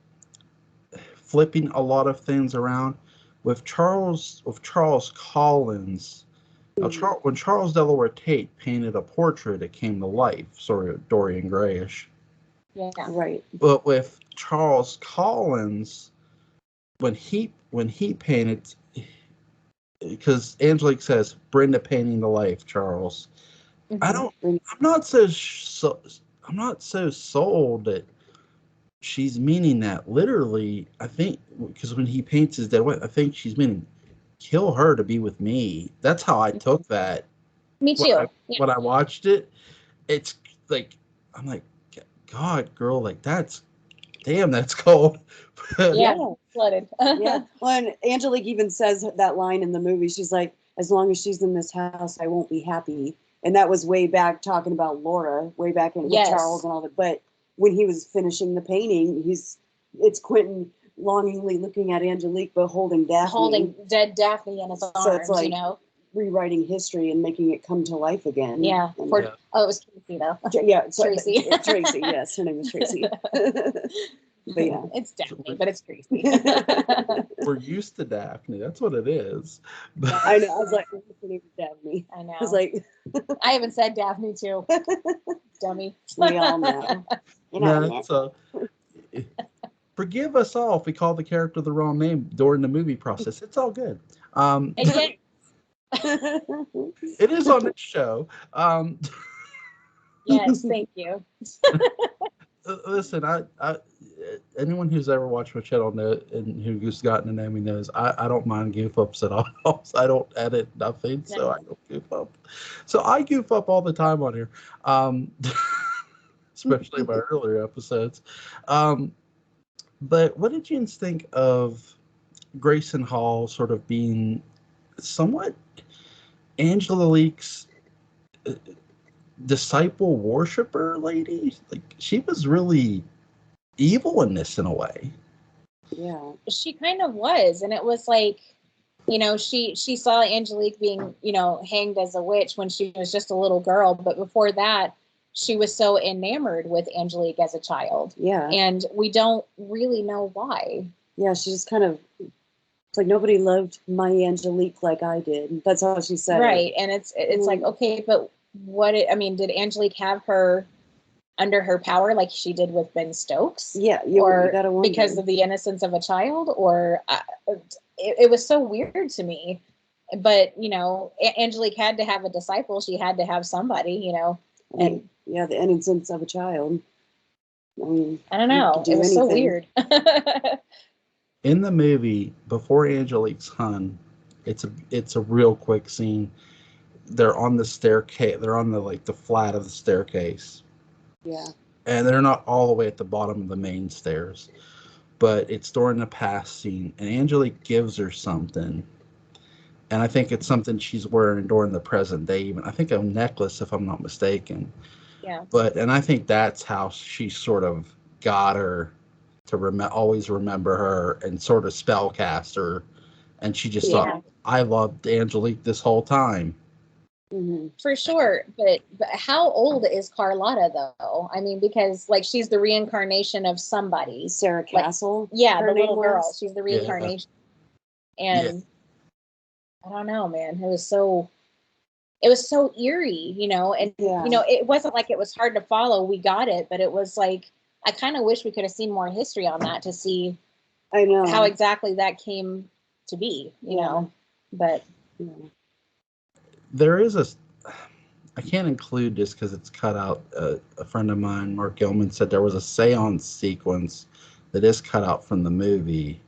flipping a lot of things around with Charles Collins. Now, when Charles Delaware Tate painted a portrait, it came to life, sort of Dorian Grayish. Yeah, right. But with Charles Collins, when he painted, because Angelique says Brenda painting the life, Charles. Mm-hmm. I'm not so sold that she's meaning that literally. I think because when he paints his dead wife, I think she's meaning kill her to be with me. That's how I took that. Me too. When I watched it, it's like I'm like, God, girl, like that's cold. Yeah, flooded. Yeah. Well, and Angelique even says that line in the movie. She's like, as long as she's in this house, I won't be happy. And that was way back talking about Laura, way back in with Charles and all that. But when he was finishing the painting, it's Quentin longingly looking at Angelique, but holding Daphne. Holding dead Daphne in his arms, so it's like, rewriting history and making it come to life again. Yeah. It was Tracy though. Yeah, Tracy. Tracy, yes, her name is Tracy. But yeah, it's Daphne, but it's Tracy. We're used to Daphne. That's what it is. I know. I was like, what's the name of Daphne? I know. I was like, I haven't said Daphne too. Dummy. We all know. Forgive us all if we call the character the wrong name during the movie process. It's all good. It is on this show. Yes, thank you. Listen, I anyone who's ever watched my channel and who's gotten to know me knows I don't mind goof ups at all. I don't edit nothing, so I don't goof up. So I goof up all the time on here, especially in my earlier episodes. But what did you think of Grayson Hall sort of being somewhat Angelique's disciple worshiper lady? Like, she was really evil in this in a way. Yeah, she kind of was, and it was like, she saw Angelique being, hanged as a witch when she was just a little girl, but before that she was so enamored with Angelique as a child. Yeah, and we don't really know why. Yeah, she just kind of, it's like nobody loved my Angelique like I did. That's how she said right. And it's like, okay, but did Angelique have her under her power like she did with Ben Stokes? Yeah, or because of the innocence of a child? Or it was so weird to me. But Angelique had to have a disciple. She had to have somebody, and the innocence of a child. I mean, I don't know. It was so weird. In the movie, before Angelique's hung, it's a real quick scene. They're on the staircase. They're on the flat of the staircase. Yeah. And they're not all the way at the bottom of the main stairs, but it's during the past scene, and Angelique gives her something, and I think it's something she's wearing during the present day. Even I think a necklace, if I'm not mistaken. Yeah. And I think that's how she sort of got her to always remember her and sort of spellcast her, and she just thought, I loved Angelique this whole time. Mm-hmm. For sure, but how old is Carlotta though? I mean, because she's the reincarnation of somebody. Sarah Castle. The little girl. She's the reincarnation. And I don't know, man. It was so eerie, and it wasn't like it was hard to follow. We got it, but it was like, I kind of wish we could have seen more history on that to see I know how exactly that came to be, but There is I can't include this because it's cut out. A friend of mine, Mark Gilman, said there was a seance sequence that is cut out from the movie,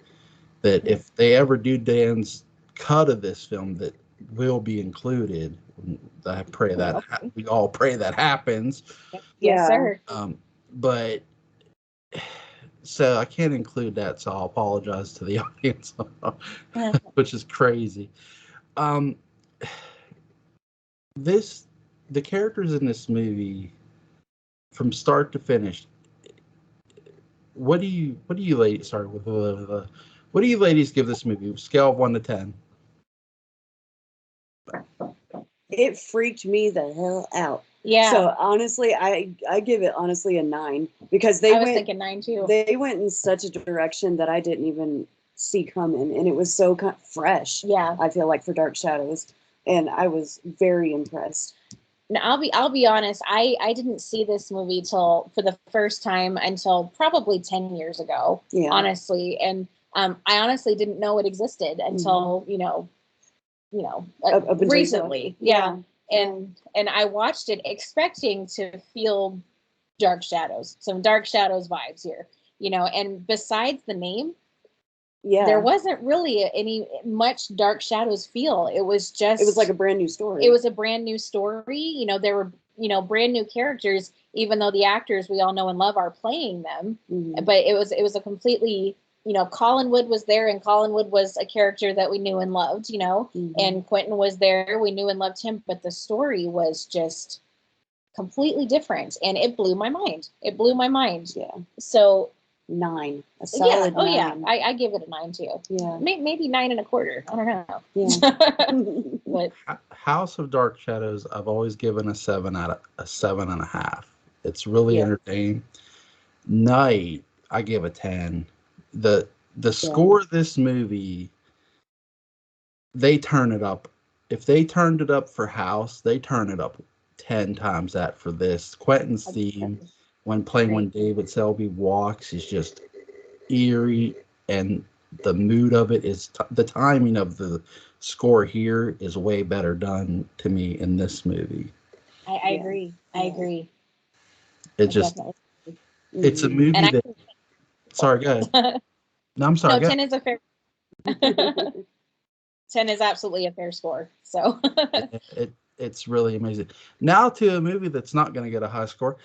that if they ever do Dan's cut of this film, that will be included. I pray that we all pray that happens. Yes, sir. But so I can't include that, so I'll apologize to the audience, which is crazy. The characters in this movie, from start to finish, what do you ladies? Sorry, what do you ladies give this movie? Scale of 1 to 10. It freaked me the hell out. Yeah. So honestly, I give it a 9 because I was thinking 9 too. They went in such a direction that I didn't even see coming, and it was so fresh. Yeah. I feel like for Dark Shadows, and I was very impressed. Now, I'll be honest. I didn't see this movie for the first time until probably 10 years ago. Yeah. Honestly, and I honestly didn't know it existed until recently. Yeah. And I watched it expecting to feel Dark Shadows, some Dark Shadows vibes here, and besides the name, there wasn't really any much Dark Shadows feel. It was like a brand new story. It was a brand new story. There were, brand new characters, even though the actors we all know and love are playing them. Mm-hmm. But it was a completely, Collinwood was there, and Collinwood was a character that we knew and loved, mm-hmm. and Quentin was there. We knew and loved him, but the story was just completely different, and it blew my mind. Yeah. So 9, a solid 9. Oh yeah, I give it a 9 too. Yeah, maybe 9.25. I don't know. Yeah. But House of Dark Shadows, I've always given a 7.5. It's really entertaining. Night, I give a 10. The score of this movie, they turn it up. If they turned it up for House, they turn it up 10 times that for this. Quentin's theme, when David Selby walks, is just eerie, and the mood of it is the timing of the score here is way better done to me in this movie. I agree. It's a movie that. Sorry, go ahead. No, I'm sorry. No, 10 is a fair. 10 is absolutely a fair score. So. It's really amazing. Now to a movie that's not going to get a high score.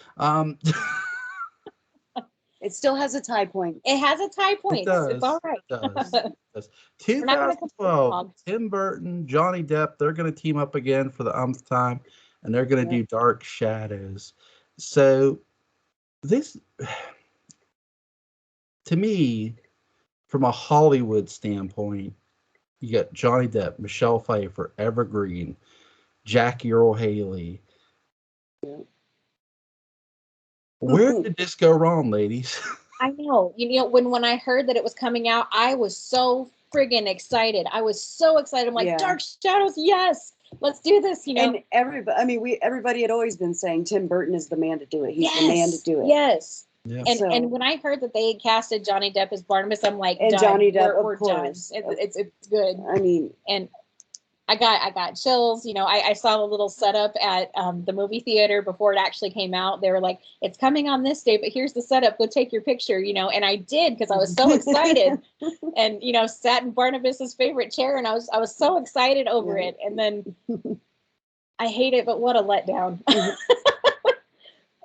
It still has a tie point. It has a tie point. It's all right. It does. 2012, Tim Burton, Johnny Depp, they're going to team up again for the umpth time, and they're going to do Dark Shadows. So this, to me, from a Hollywood standpoint, you got Johnny Depp, Michelle Pfeiffer, Evergreen, Jackie Earle Haley. Yeah. Where did this go wrong, ladies? I know. When I heard that it was coming out, I was so friggin' excited. I'm like, Dark Shadows, yes, let's do this. And everybody had always been saying Tim Burton is the man to do it. He's the man to do it. Yes. Yeah. And when I heard that they had casted Johnny Depp as Barnabas, I'm like, and Johnny Depp, we're done. It's good. I mean, and I got chills. I saw the little setup at the movie theater before it actually came out. They were like, it's coming on this day, but here's the setup. Go take your picture, and I did because I was so excited. And sat in Barnabas's favorite chair, and I was so excited over it. And then I hate it, but what a letdown.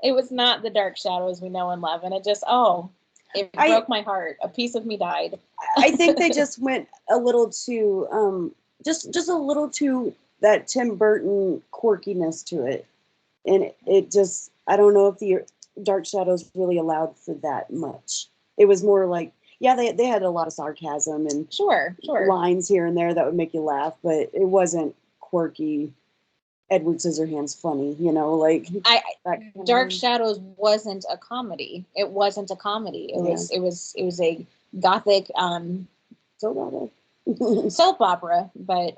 It was not the Dark Shadows we know and love, and it just it broke my heart. A piece of me died. I think they just went a little too just a little too that Tim Burton quirkiness to it, and it just, I don't know if the Dark Shadows really allowed for that much. It was more like, they had a lot of sarcasm and sure lines here and there that would make you laugh, but it wasn't quirky Edward Scissorhands funny, like Dark Shadows wasn't a comedy. It wasn't a comedy. It was a gothic so gothic. soap opera, but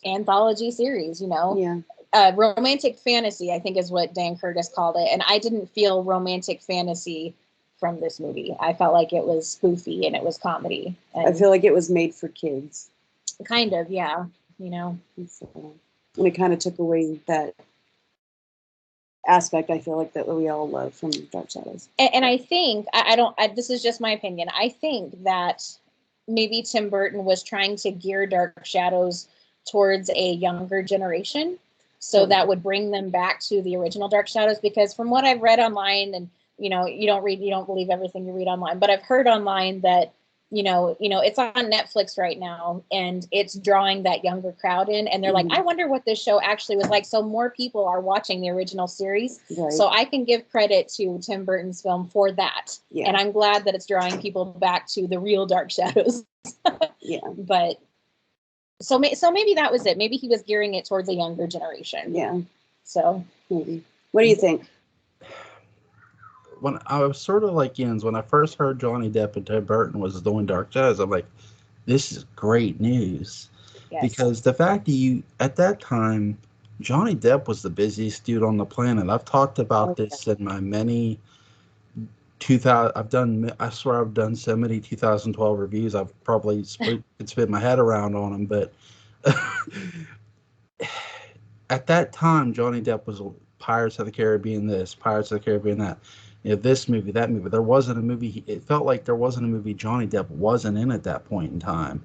anthology series, you know. Yeah. Romantic fantasy, I think, is what Dan Curtis called it, and I didn't feel romantic fantasy from this movie. I felt like it was spoofy and it was comedy. And I feel like it was made for kids. kind of, yeah, you know. And it kind of took away that aspect, I feel like, that we all love from Dark Shadows. And I think, this is just my opinion, I think that maybe Tim Burton was trying to gear Dark Shadows towards a younger generation. So that would bring them back to the original Dark Shadows, because from what I've read online, and you know, you don't believe everything you read online, but I've heard online that you know, it's on Netflix right now, and it's drawing that younger crowd in, and they're like, I wonder what this show actually was like. So more people are watching the original series. Right. So I can give credit to Tim Burton's film for that. Yeah. And I'm glad that it's drawing people back to the real Dark Shadows. Yeah. But so maybe that was it. Maybe he was gearing it towards a younger generation. Yeah. So maybe. What do you think? When I was sort of like Jens, when I first heard Johnny Depp and Tim Burton was doing Dark Shadows, I'm like, this is great news. Yes. Because the fact that at that time, Johnny Depp was the busiest dude on the planet. I've talked about this in my many 2000, I swear I've done so many 2012 reviews, I've probably spit my head around on them, but at that time, Johnny Depp was Pirates of the Caribbean this, Pirates of the Caribbean that. You know, this movie, that movie. There wasn't a movie. It felt like there wasn't a movie Johnny Depp wasn't in at that point in time.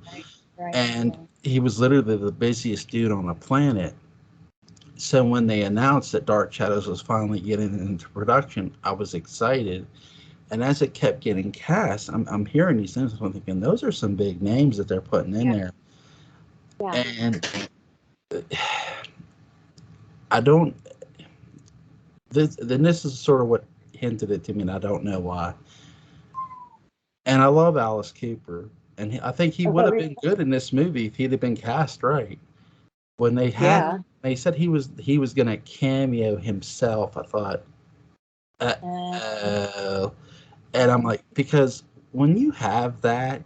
Right, and he was literally the busiest dude on the planet. So when they announced that Dark Shadows was finally getting into production, I was excited. And as it kept getting cast, I'm hearing these things, I'm thinking, those are some big names that they're putting in there. Yeah. And I don't... This is sort of what hinted it to me, and I don't know why. And I love Alice Cooper, and I think he would have been good in this movie if he'd have been cast right. When they said he was going to cameo himself, I thought, and I'm like, because when you have that,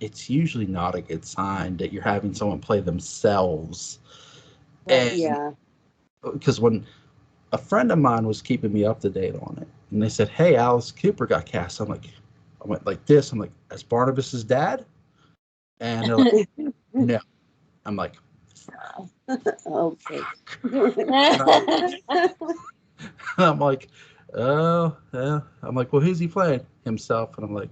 it's usually not a good sign that you're having someone play themselves. Right, and because when a friend of mine was keeping me up to date on it, and they said, hey, Alice Cooper got cast. I went like this. I'm like, as Barnabas's dad? And they're like, no. I'm like, okay. And I'm like, oh, yeah. I'm like, well, who's he playing? Himself. And I'm like,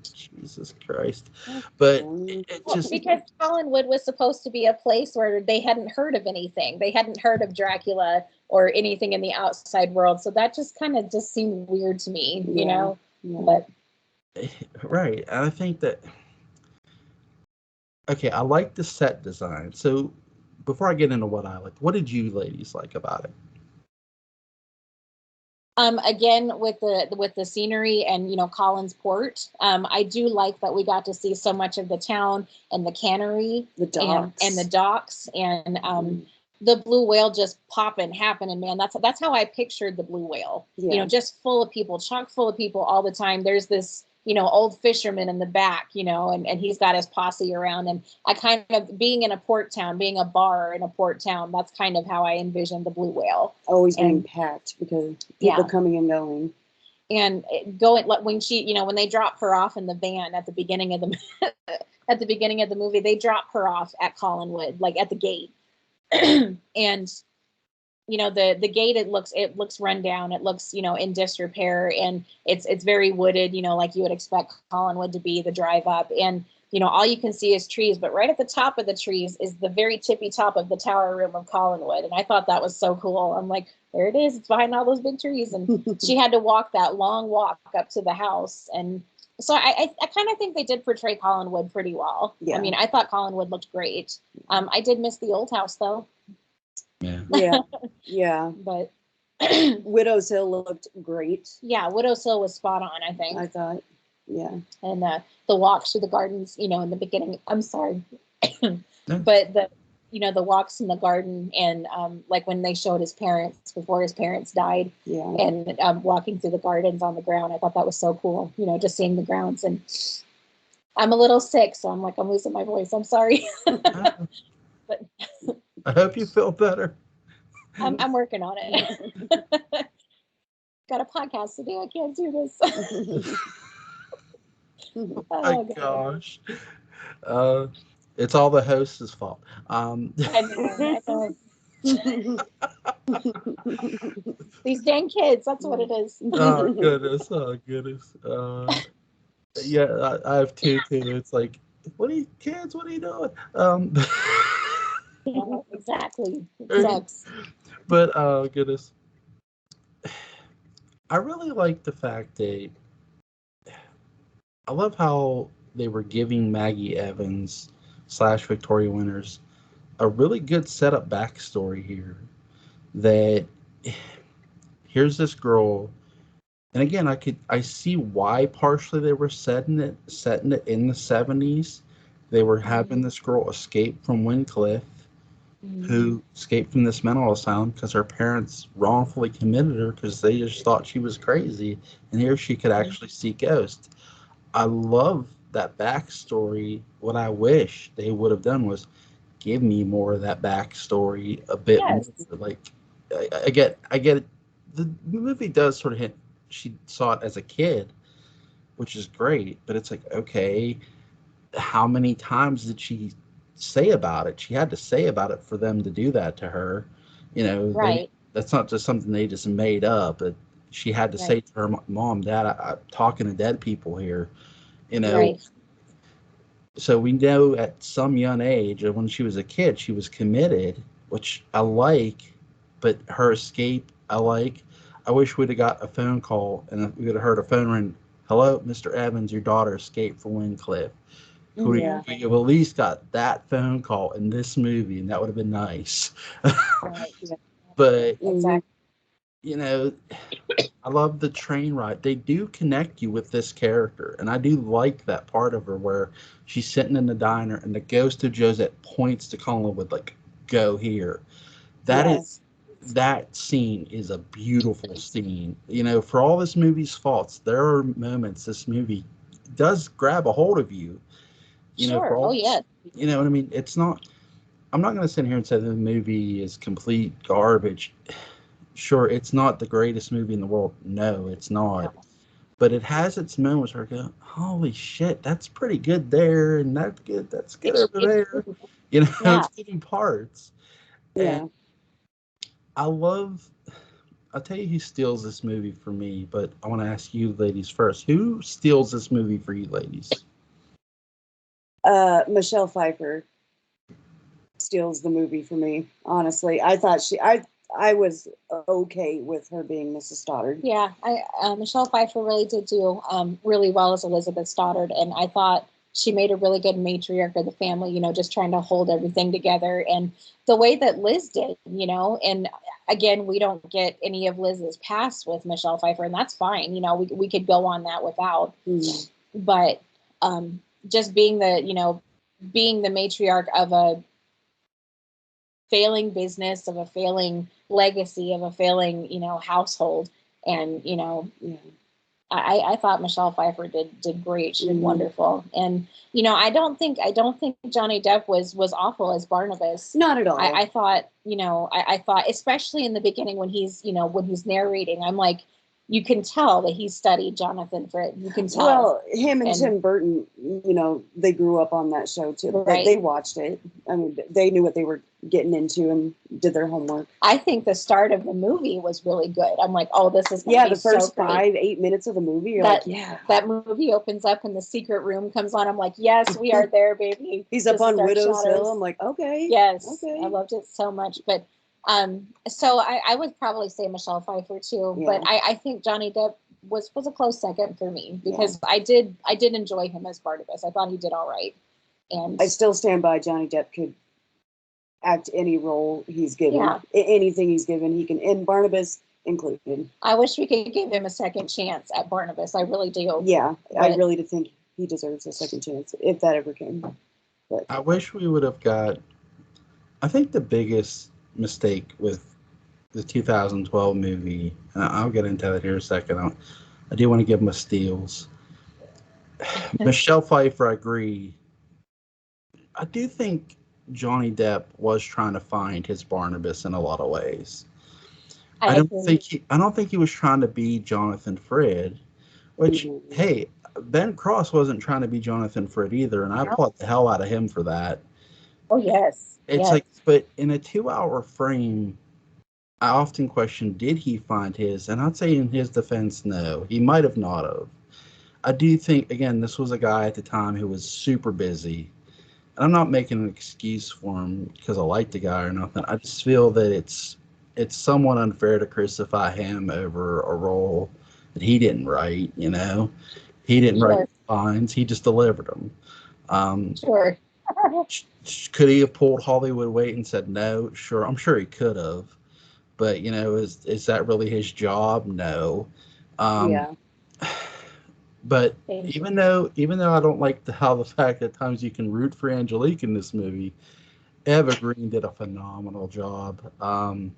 Jesus Christ. But it just... Because Collinwood was supposed to be a place where they hadn't heard of anything. They hadn't heard of Dracula or anything in the outside world. So that just kind of just seemed weird to me, you know? Yeah. But right. And I think that, okay, I like the set design. So before I get into what I like, what did you ladies like about it? Again, with the scenery and, you know, Collins Port, I do like that we got to see so much of the town and the cannery, the docks. and the docks, and the blue whale just popping, happening, man. That's how I pictured the blue whale. Yeah. You know, just full of people, chock full of people all the time. There's this, you know, old fisherman in the back, you know, and he's got his posse around. And I kind of, being in a port town, being a bar in a port town, that's kind of how I envisioned the blue whale. Always being packed because people coming and going. And when she, you know, when they drop her off in the van at the beginning of the at the beginning of the movie, they drop her off at Collinwood, like at the gate. And you know, the gate, it looks run down, it looks, you know, in disrepair, and it's very wooded, you know, like you would expect Collinwood to be, the drive up, and you know, all you can see is trees, but right at the top of the trees is the very tippy top of the tower room of Collinwood. And I thought that was so cool. I'm like, there it is, it's behind all those big trees. And she had to walk that long walk up to the house. And so I kind of think they did portray Collinwood pretty well. Yeah. I mean, I thought Collinwood looked great. I did miss the old house though. Yeah. But Widow's Hill looked great. Yeah, Widow's Hill was spot on, I think. I thought, yeah. And the walks through the gardens, you know, in the beginning. I'm sorry, but the walks in the garden, and like when they showed his parents before his parents died, and walking through the gardens on the ground, I thought that was so cool. You know, just seeing the grounds, and I'm a little sick, so I'm losing my voice. I'm sorry. But I hope you feel better. I'm working on it. Got a podcast to do. I can't do this. Oh my gosh. It's all the host's fault. I know. These dang kids, that's what it is. Oh goodness. Oh goodness. Yeah, I have two too. It's like, what are you kids? What are you doing? Yeah, exactly. It sucks. But goodness, I really like the fact that I love how they were giving Maggie Evans / Victoria Winters a really good setup backstory here. That here's this girl, and again, I see why partially they were setting it in the 70s. They were having this girl escape from Wincliffe, who escaped from this mental asylum because her parents wrongfully committed her because they just thought she was crazy, and here she could actually see ghosts. I love that backstory. What I wish they would have done was give me more of that backstory a bit more. Like, I get it. The movie does sort of hint she saw it as a kid, which is great, but it's like, okay, how many times did she say about it? She had to say about it for them to do that to her. Right. That's not just something they just made up. She had to say to her mom, Dad, I'm talking to dead people here. Right. So we know at some young age, when she was a kid, she was committed, which I like, but her escape, I like. I wish we'd have got a phone call and we would have heard a phone ring. Hello, Mr. Evans, your daughter escaped from Wincliffe. We have at least got that phone call in this movie, and that would have been nice. But, I love the train ride. They do connect you with this character, and I do like that part of her where she's sitting in the diner and the ghost of Josette points to Colin with, like, go here. That scene is a beautiful scene. For all this movie's faults, there are moments this movie does grab a hold of you. Sure. Oh, yeah. You know what I mean? It's not. I'm not going to sit here and say the movie is complete garbage. Sure, it's not the greatest movie in the world. No, it's not. No. But it has its moments where I go, holy shit, that's pretty good there, and that's good over there. It's good in parts. Yeah. And I'll tell you who steals this movie for me, but I want to ask you ladies first. Who steals this movie for you ladies? Michelle Pfeiffer steals the movie for me. Honestly, I thought I was okay with her being Mrs. Stoddard. Yeah, Michelle Pfeiffer really did do really well as Elizabeth Stoddard, and I thought she made a really good matriarch of the family, just trying to hold everything together. And the way that Liz did, and again, we don't get any of Liz's past with Michelle Pfeiffer, and that's fine. We could go on that without. Mm-hmm. But just being the matriarch of a failing business, of a failing legacy, of a failing, household. And, I thought Michelle Pfeiffer did great. She did wonderful. And, I don't think Johnny Depp was awful as Barnabas. Not at all. I thought, I thought, especially in the beginning when he's narrating, I'm like, you can tell that he studied Jonathan for it. You can tell. Well, him and Tim Burton, they grew up on that show too. Right. They watched it. I mean, they knew what they were getting into and did their homework. I think the start of the movie was really good. I'm like, oh, this is the first 5-8 minutes of the movie. You're that movie opens up and the secret room comes on. I'm like, yes, we are there, baby. He's up on Widow's Hill. I'm like, okay, yes, okay. I loved it so much. But so I would probably say Michelle Pfeiffer too. Yeah. But I think Johnny Depp was a close second for me because I did enjoy him as Barnabas. I thought he did all right. And I still stand by Johnny Depp could act any role he's given. Yeah. Anything he's given, he can, and Barnabas included. I wish we could give him a second chance at Barnabas. I really do. Yeah, I really do think he deserves a second chance if that ever came. But I wish we would have got. I think the biggest mistake with the 2012 movie, and I'll get into that here in a second. I do want to give them a steals. Michelle Pfeiffer, I agree. I do think Johnny Depp was trying to find his Barnabas in a lot of ways. I agree. I don't think he was trying to be Jonathan Frid, which hey, Ben Cross wasn't trying to be Jonathan Frid either, and I applaud the hell out of him for that. Oh yes. It's like, but in a 2-hour frame, I often question, did he find his? And I'd say in his defense, no, he might have not have. I do think, again, this was a guy at the time who was super busy. And I'm not making an excuse for him because I like the guy or nothing. I just feel that it's somewhat unfair to crucify him over a role that he didn't write, you know? He didn't write lines, he just delivered them. Sure. Could he have pulled Hollywood weight and said no? Sure, I'm sure he could have. But, you know, is that really his job? No. Yeah. But even though I don't like how the fact that times you can root for Angelique in this movie, Eva Green did a phenomenal job. Don't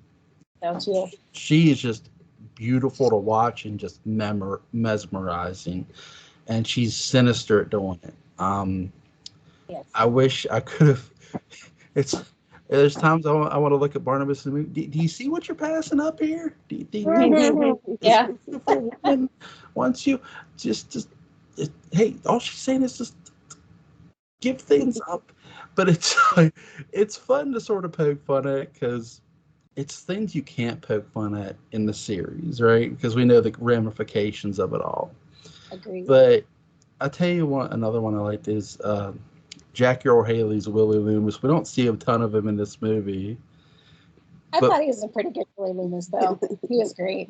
you? She is just beautiful to watch and just mesmerizing, and she's sinister at doing it. Yes. I wish I could have. There's times I want to look at Barnabas and movie. Do you see what you're passing up here? Yeah. Beautiful woman wants you. Just, hey, all she's saying is just give things up. But it's like, it's fun to sort of poke fun at because it's things you can't poke fun at in the series, right? Because we know the ramifications of it all. Agreed. But I tell you what, another one I liked is Jackie Earle Haley's Willy Loomis. We don't see a ton of him in this movie. I thought he was a pretty good Willy Loomis, though. He was great.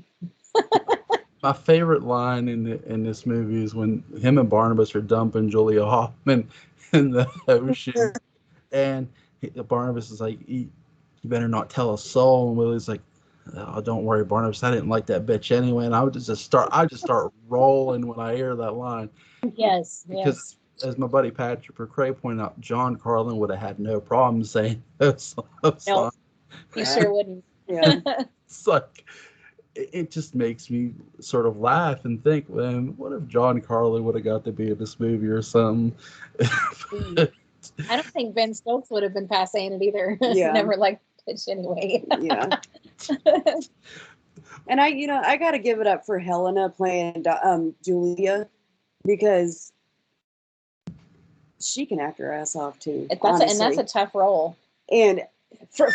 My favorite line in this movie is when him and Barnabas are dumping Julia Hoffman in the ocean, and Barnabas is like, "You better not tell a soul." And Willie's like, "Oh, don't worry, Barnabas. I didn't like that bitch anyway." And I just start rolling when I hear that line. Yes, because as my buddy Patrick McCrae pointed out, John Carlin would have had no problem saying those lines. He sure wouldn't. Yeah. It's like, it just makes me sort of laugh and think, man, what if John Carlin would have got to be in this movie or something? I don't think Ben Stokes would have been past saying it either. Yeah. Never liked pitch anyway. Yeah. And I got to give it up for Helena playing Julia, because she can act her ass off too. That's a tough role. And for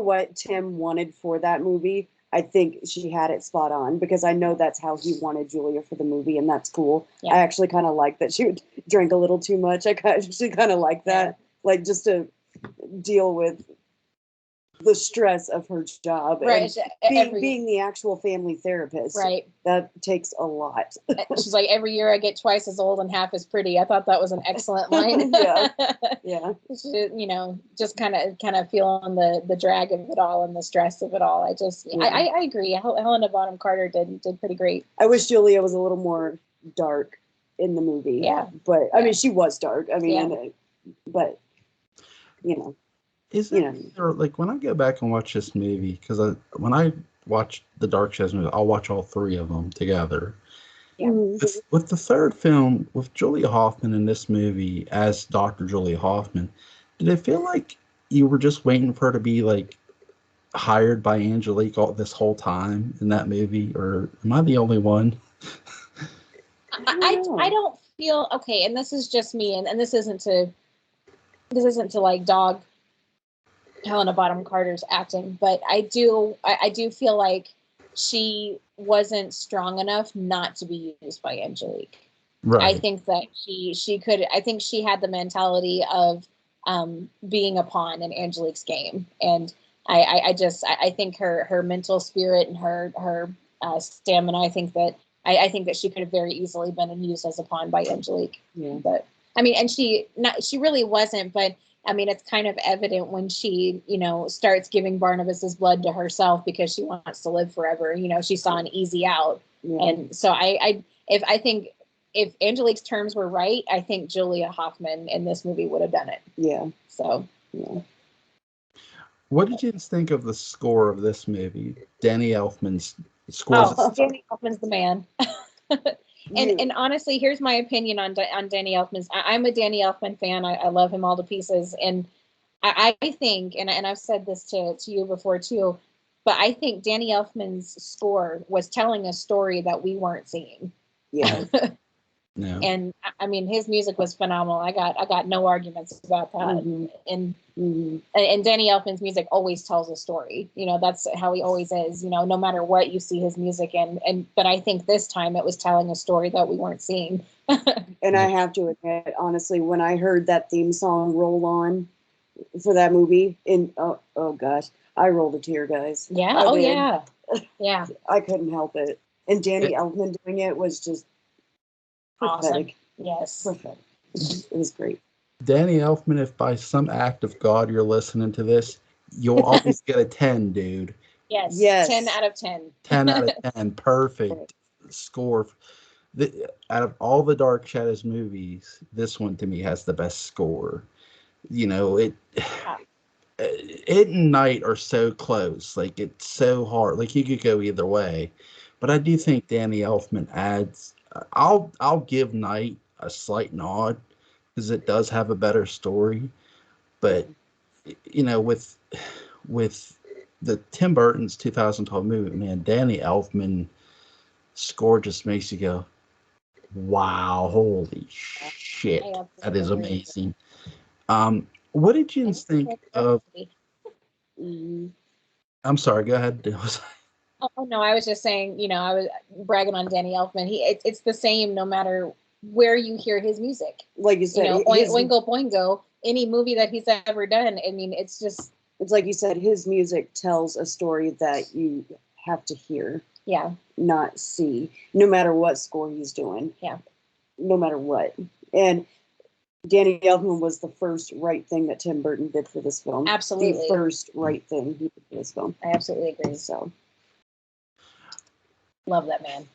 what Tim wanted for that movie, I think she had it spot on, because I know that's how he wanted Julia for the movie, and that's cool. Yeah. I actually kind of like that she would drink a little too much. I actually kind of like that, like just to deal with the stress of her job, right? And being the actual family therapist, right? That takes a lot. She's like, every year I get twice as old and half as pretty. I thought that was an excellent line. Yeah. She, just kind of feeling the drag of it all and the stress of it all. I agree. Helena Bonham Carter did pretty great. I wish Julia was a little more dark in the movie. Yeah, but I mean, she was dark. I mean, but Is it like when I go back and watch this movie, because when I watch the Dark Shadows movie, I'll watch all three of them together. Yeah. With the third film, with Julia Hoffman in this movie as Dr. Julia Hoffman, did it feel like you were just waiting for her to be like hired by Angelique this whole time in that movie, or am I the only one? I don't feel okay, and this is just me, and this isn't to like dog Helena Bonham Carter's acting, but I do feel like she wasn't strong enough not to be used by Angelique. Right. I think that she could. I think she had the mentality of being a pawn in Angelique's game, and I think her mental spirit and her stamina. I think that she could have very easily been used as a pawn by Angelique. Yeah. But I mean, and she really wasn't, but. I mean, it's kind of evident when she, starts giving Barnabas's blood to herself because she wants to live forever. She saw an easy out. Yeah. And so I think if Angelique's terms were right, I think Julia Hoffman in this movie would have done it. Yeah. So, yeah. What did you think of the score of this movie? Danny Elfman's score. Danny Elfman's the man. And honestly, here's my opinion on Danny Elfman's. I'm a Danny Elfman fan. I love him all to pieces, and I think, and I've said this to you before too, but I think Danny Elfman's score was telling a story that we weren't seeing. Yeah. No. And I mean, his music was phenomenal. I got no arguments about that. Mm-hmm. And Danny Elfman's music always tells a story. You know, that's how he always is. You know, no matter what you see his music in. But I think this time it was telling a story that we weren't seeing. And I have to admit, honestly, when I heard that theme song roll on for that movie, oh gosh, I rolled a tear, guys. Yeah. I Oh did. yeah. Yeah. I couldn't help it. And Danny Elfman doing it was just Awesome. prophetic. Yes. Prophetic. It was great. Danny Elfman, if by some act of God you're listening to this, you'll always get a 10, dude. Yes. 10 out of 10. 10 out of 10. Perfect score. Out of all the Dark Shadows movies, this one to me has the best score. You know, it and Night are so close. Like, it's so hard. Like, you could go either way. But I do think Danny Elfman adds. I'll give Night a slight nod because it does have a better story. But you know, with the Tim Burton's 2012 movie, man, Danny Elfman score just makes you go, "Wow, holy shit, that is amazing." What did you think of? I'm sorry. Go ahead. Oh no, I was just saying. You know, I was bragging on Danny Elfman. It's the same no matter where you hear his music. Like you said, you know, Oingo Boingo, any movie that he's ever done. I mean, it's like you said, his music tells a story that you have to hear. Yeah. Not see, no matter what score he's doing. Yeah. No matter what. And Danny Elfman was the first right thing that Tim Burton did for this film. Absolutely. The first right thing he did for this film. I absolutely agree. So. Love that man.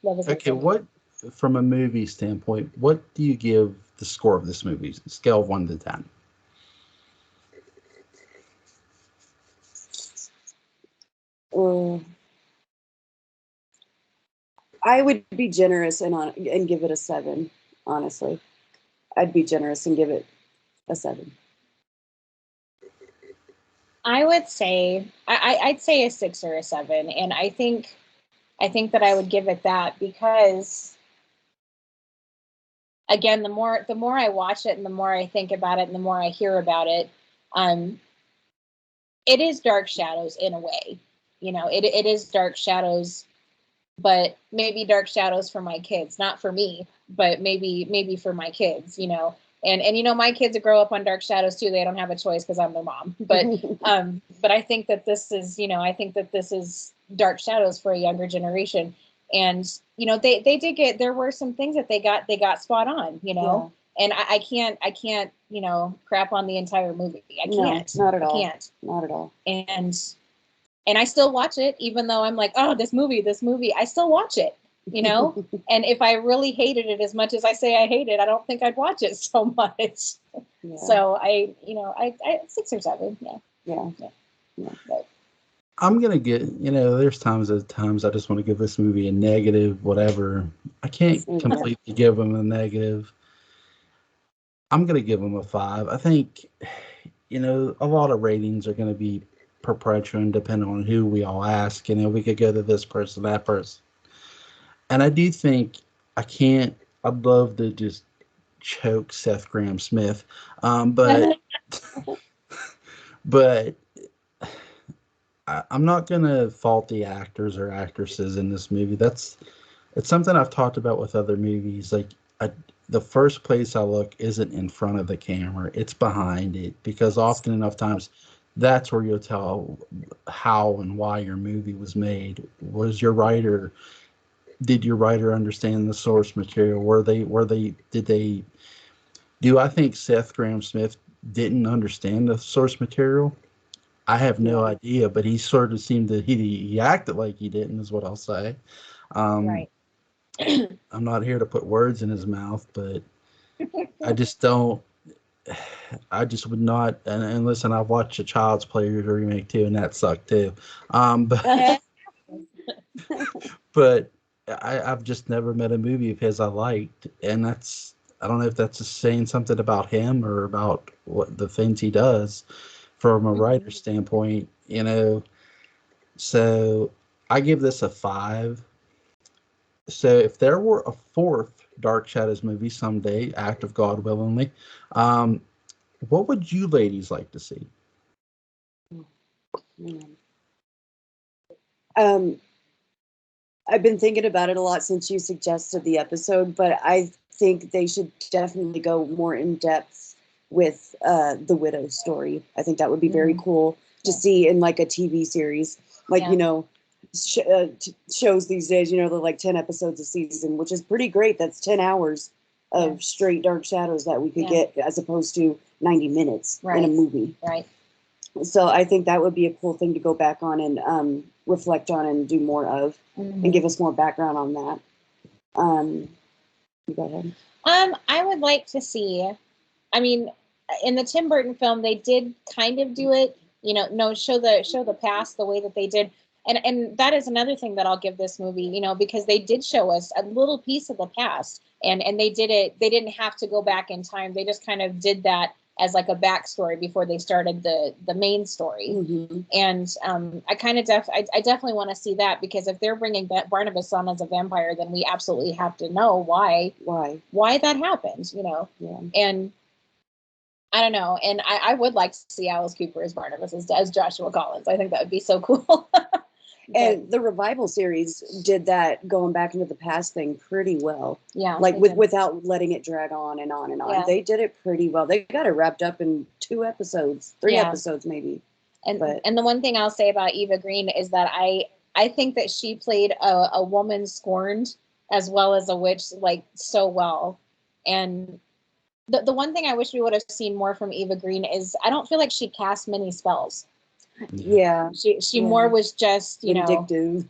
Love his Okay, what, from a movie standpoint, what do you give the score of this movie? Scale of 1 to 10. I would be generous and give it a 7. Honestly, I'd be generous and give it a 7. I would say I'd say a 6 or a 7, and I think that I would give it that because, again, the more I watch it and the more I think about it and the more I hear about it, it is Dark Shadows in a way. You know, it is Dark Shadows, but maybe Dark Shadows for my kids, not for me, but maybe for my kids, you know. And you know, my kids grow up on Dark Shadows too. They don't have a choice because I'm their mom. But I think that this is, you know, I think that this is Dark Shadows for a younger generation. And you know, they did get, there were some things that they got spot on, you know. Yeah. And I can't, you know, crap on the entire movie. I can't. No, not at all. I can't. Not at all. And I still watch it, even though I'm like, oh, this movie, I still watch it, you know? And if I really hated it as much as I say I hate it, I don't think I'd watch it so much. Yeah. So I 6 or 7. Yeah. But I'm going to get, you know, there's times I just want to give this movie a negative, whatever. I can't completely give them a negative. I'm going to give them a 5. I think, you know, a lot of ratings are going to be perpetual depending on who we all ask. You know, we could go to this person, that person. And I do think I'd love to just choke Seth Grahame-Smith. But I'm not going to fault the actors or actresses in this movie. It's something I've talked about with other movies. Like, the first place I look isn't in front of the camera. It's behind it, because often enough times that's where you'll tell how and why your movie was made. Did your writer understand the source material? Do I think Seth Grahame-Smith didn't understand the source material? I have no idea, but he sort of seemed to, he acted like he didn't, is what I'll say. Right. I'm not here to put words in his mouth, but I just don't. I just would not. And listen, I've watched a Child's Play remake too, and that sucked too. But I've just never met a movie of his I liked, and I don't know if that's just saying something about him or about what the things he does from a writer's standpoint, So I give this a 5. So if there were a fourth Dark Shadows movie someday, act of God willingly, um, what would you ladies like to see? I've been thinking about it a lot since you suggested the episode, but I think they should definitely go more in depth with the widow story. I think that would be very cool to see in like a TV series, like shows these days. They're like 10 episodes a season, which is pretty great. That's 10 hours of straight Dark Shadows that we could get, as opposed to 90 minutes in a movie. Right. So I think that would be a cool thing to go back on and reflect on and do more of, and give us more background on that. You go ahead. I would like to see. I mean, in the Tim Burton film, they did kind of do it. Show the past the way that they did, and that is another thing that I'll give this movie. Because they did show us a little piece of the past, and they did it. They didn't have to go back in time. They just kind of did that as like a backstory before they started the main story. And I definitely want to see that, because if they're bringing Barnabas on as a vampire, then we absolutely have to know why that happened, and I don't know. And I would like to see Alice Cooper as Barnabas as Joshua Collins. I think that would be so cool. And the revival series did that going back into the past thing pretty well. Yeah. Like without letting it drag on and on and on. Yeah. They did it pretty well. They got it wrapped up in 2 episodes, 3 episodes maybe. And the one thing I'll say about Eva Green is that I think that she played a woman scorned as well as a witch like so well. And the one thing I wish we would have seen more from Eva Green is I don't feel like she cast many spells. Yeah. She more was just, vindictive.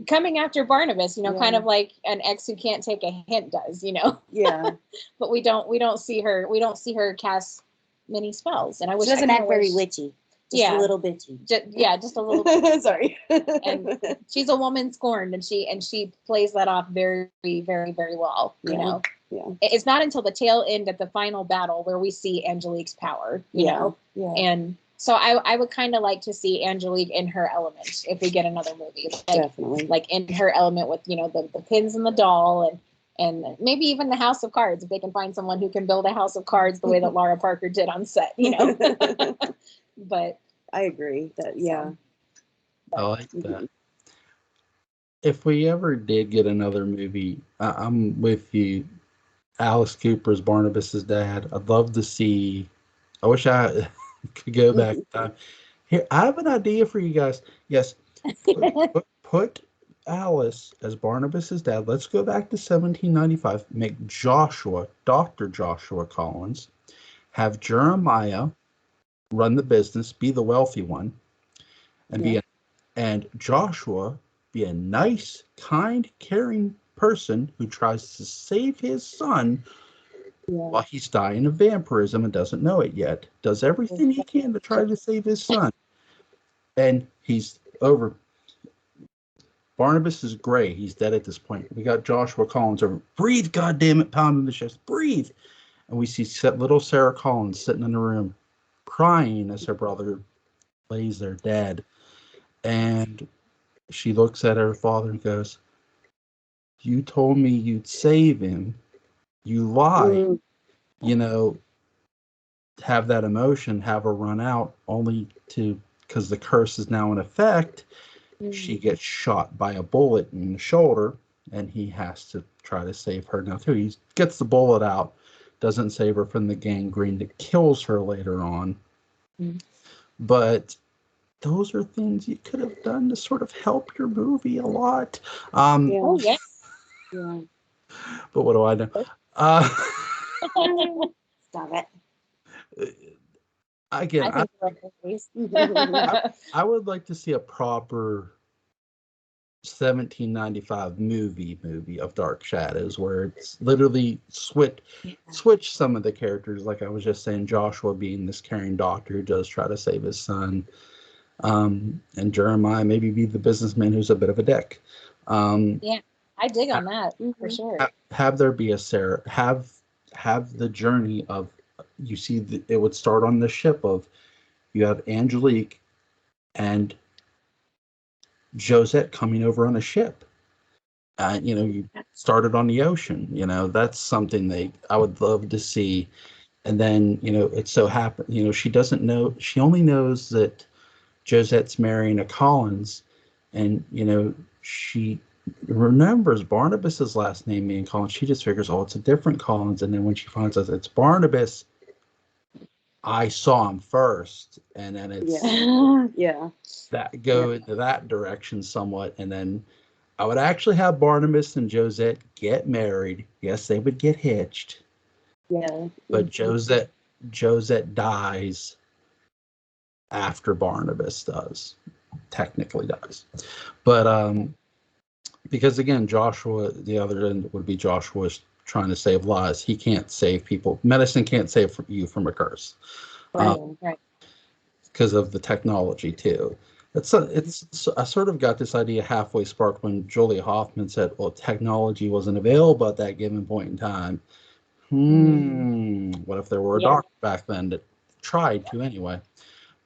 Coming after Barnabas, kind of like an ex who can't take a hint does, Yeah. But we don't see her cast many spells. And I wish she doesn't act very witchy. Just a little bitchy. Just a little bit. Sorry. And she's a woman scorned, and she plays that off very, very, very well, you know. Yeah. It's not until the tail end at the final battle where we see Angelique's power, you know. Yeah. And so I would kind of like to see Angelique in her element if we get another movie. Definitely. Like in her element with, the pins and the doll and maybe even the House of Cards, if they can find someone who can build a House of Cards the way that Laura Parker did on set, But I agree that, yeah. I like that. If we ever did get another movie, I'm with you. Alice Cooper's Barnabas's dad. I'd love to see. I wish I could go back in time. Here, I have an idea for you guys. Yes, put Alice as Barnabas's dad. Let's go back to 1795. Make Joshua, Dr. Joshua Collins, have Jeremiah run the business, be the wealthy one, and and Joshua be a nice, kind, caring person who tries to save his son while he's dying of vampirism and doesn't know it yet. Does everything he can to try to save his son. And he's over. Barnabas is gray. He's dead at this point. We got Joshua Collins over. Breathe, goddammit, pounding the chest. Breathe. And we see little Sarah Collins sitting in the room crying as her brother lays there dead. And she looks at her father and goes, "You told me you'd save him. You lied." Have that emotion, have her run out, only to, because the curse is now in effect, she gets shot by a bullet in the shoulder, and he has to try to save her now too. He gets the bullet out, doesn't save her from the gangrene that kills her later on. But those are things you could have done to sort of help your movie a lot. Oh, yes. Yeah. But what do I know? Stop it. Again, I would like to see a proper 1795 movie of Dark Shadows where it's literally switch some of the characters, like I was just saying, Joshua being this caring doctor who does try to save his son, and Jeremiah maybe be the businessman who's a bit of a dick. I I dig on that for sure. Have there be a Sarah. Have the journey of, you see, it would start on the ship of, you have Angelique and Josette coming over on a ship. You started on the ocean. That's something I would love to see. And then, it so happened, she doesn't know, she only knows that Josette's marrying a Collins, and, she remembers Barnabas's last name being Collins. She just figures, oh, it's a different Collins. And then when she finds out it's Barnabas, I saw him first. And then it's that go into that direction somewhat. And then I would actually have Barnabas and Josette get married. Yes, they would get hitched. Yeah. But Josette dies after Barnabas technically dies. But because again, Joshua, the other end would be Joshua's trying to save lives. He can't save people. Medicine can't save you from a curse. Right. Because of the technology too. I sort of got this idea halfway sparked when Julia Hoffman said, well, technology wasn't available at that given point in time. What if there were a doctor back then that tried to anyway?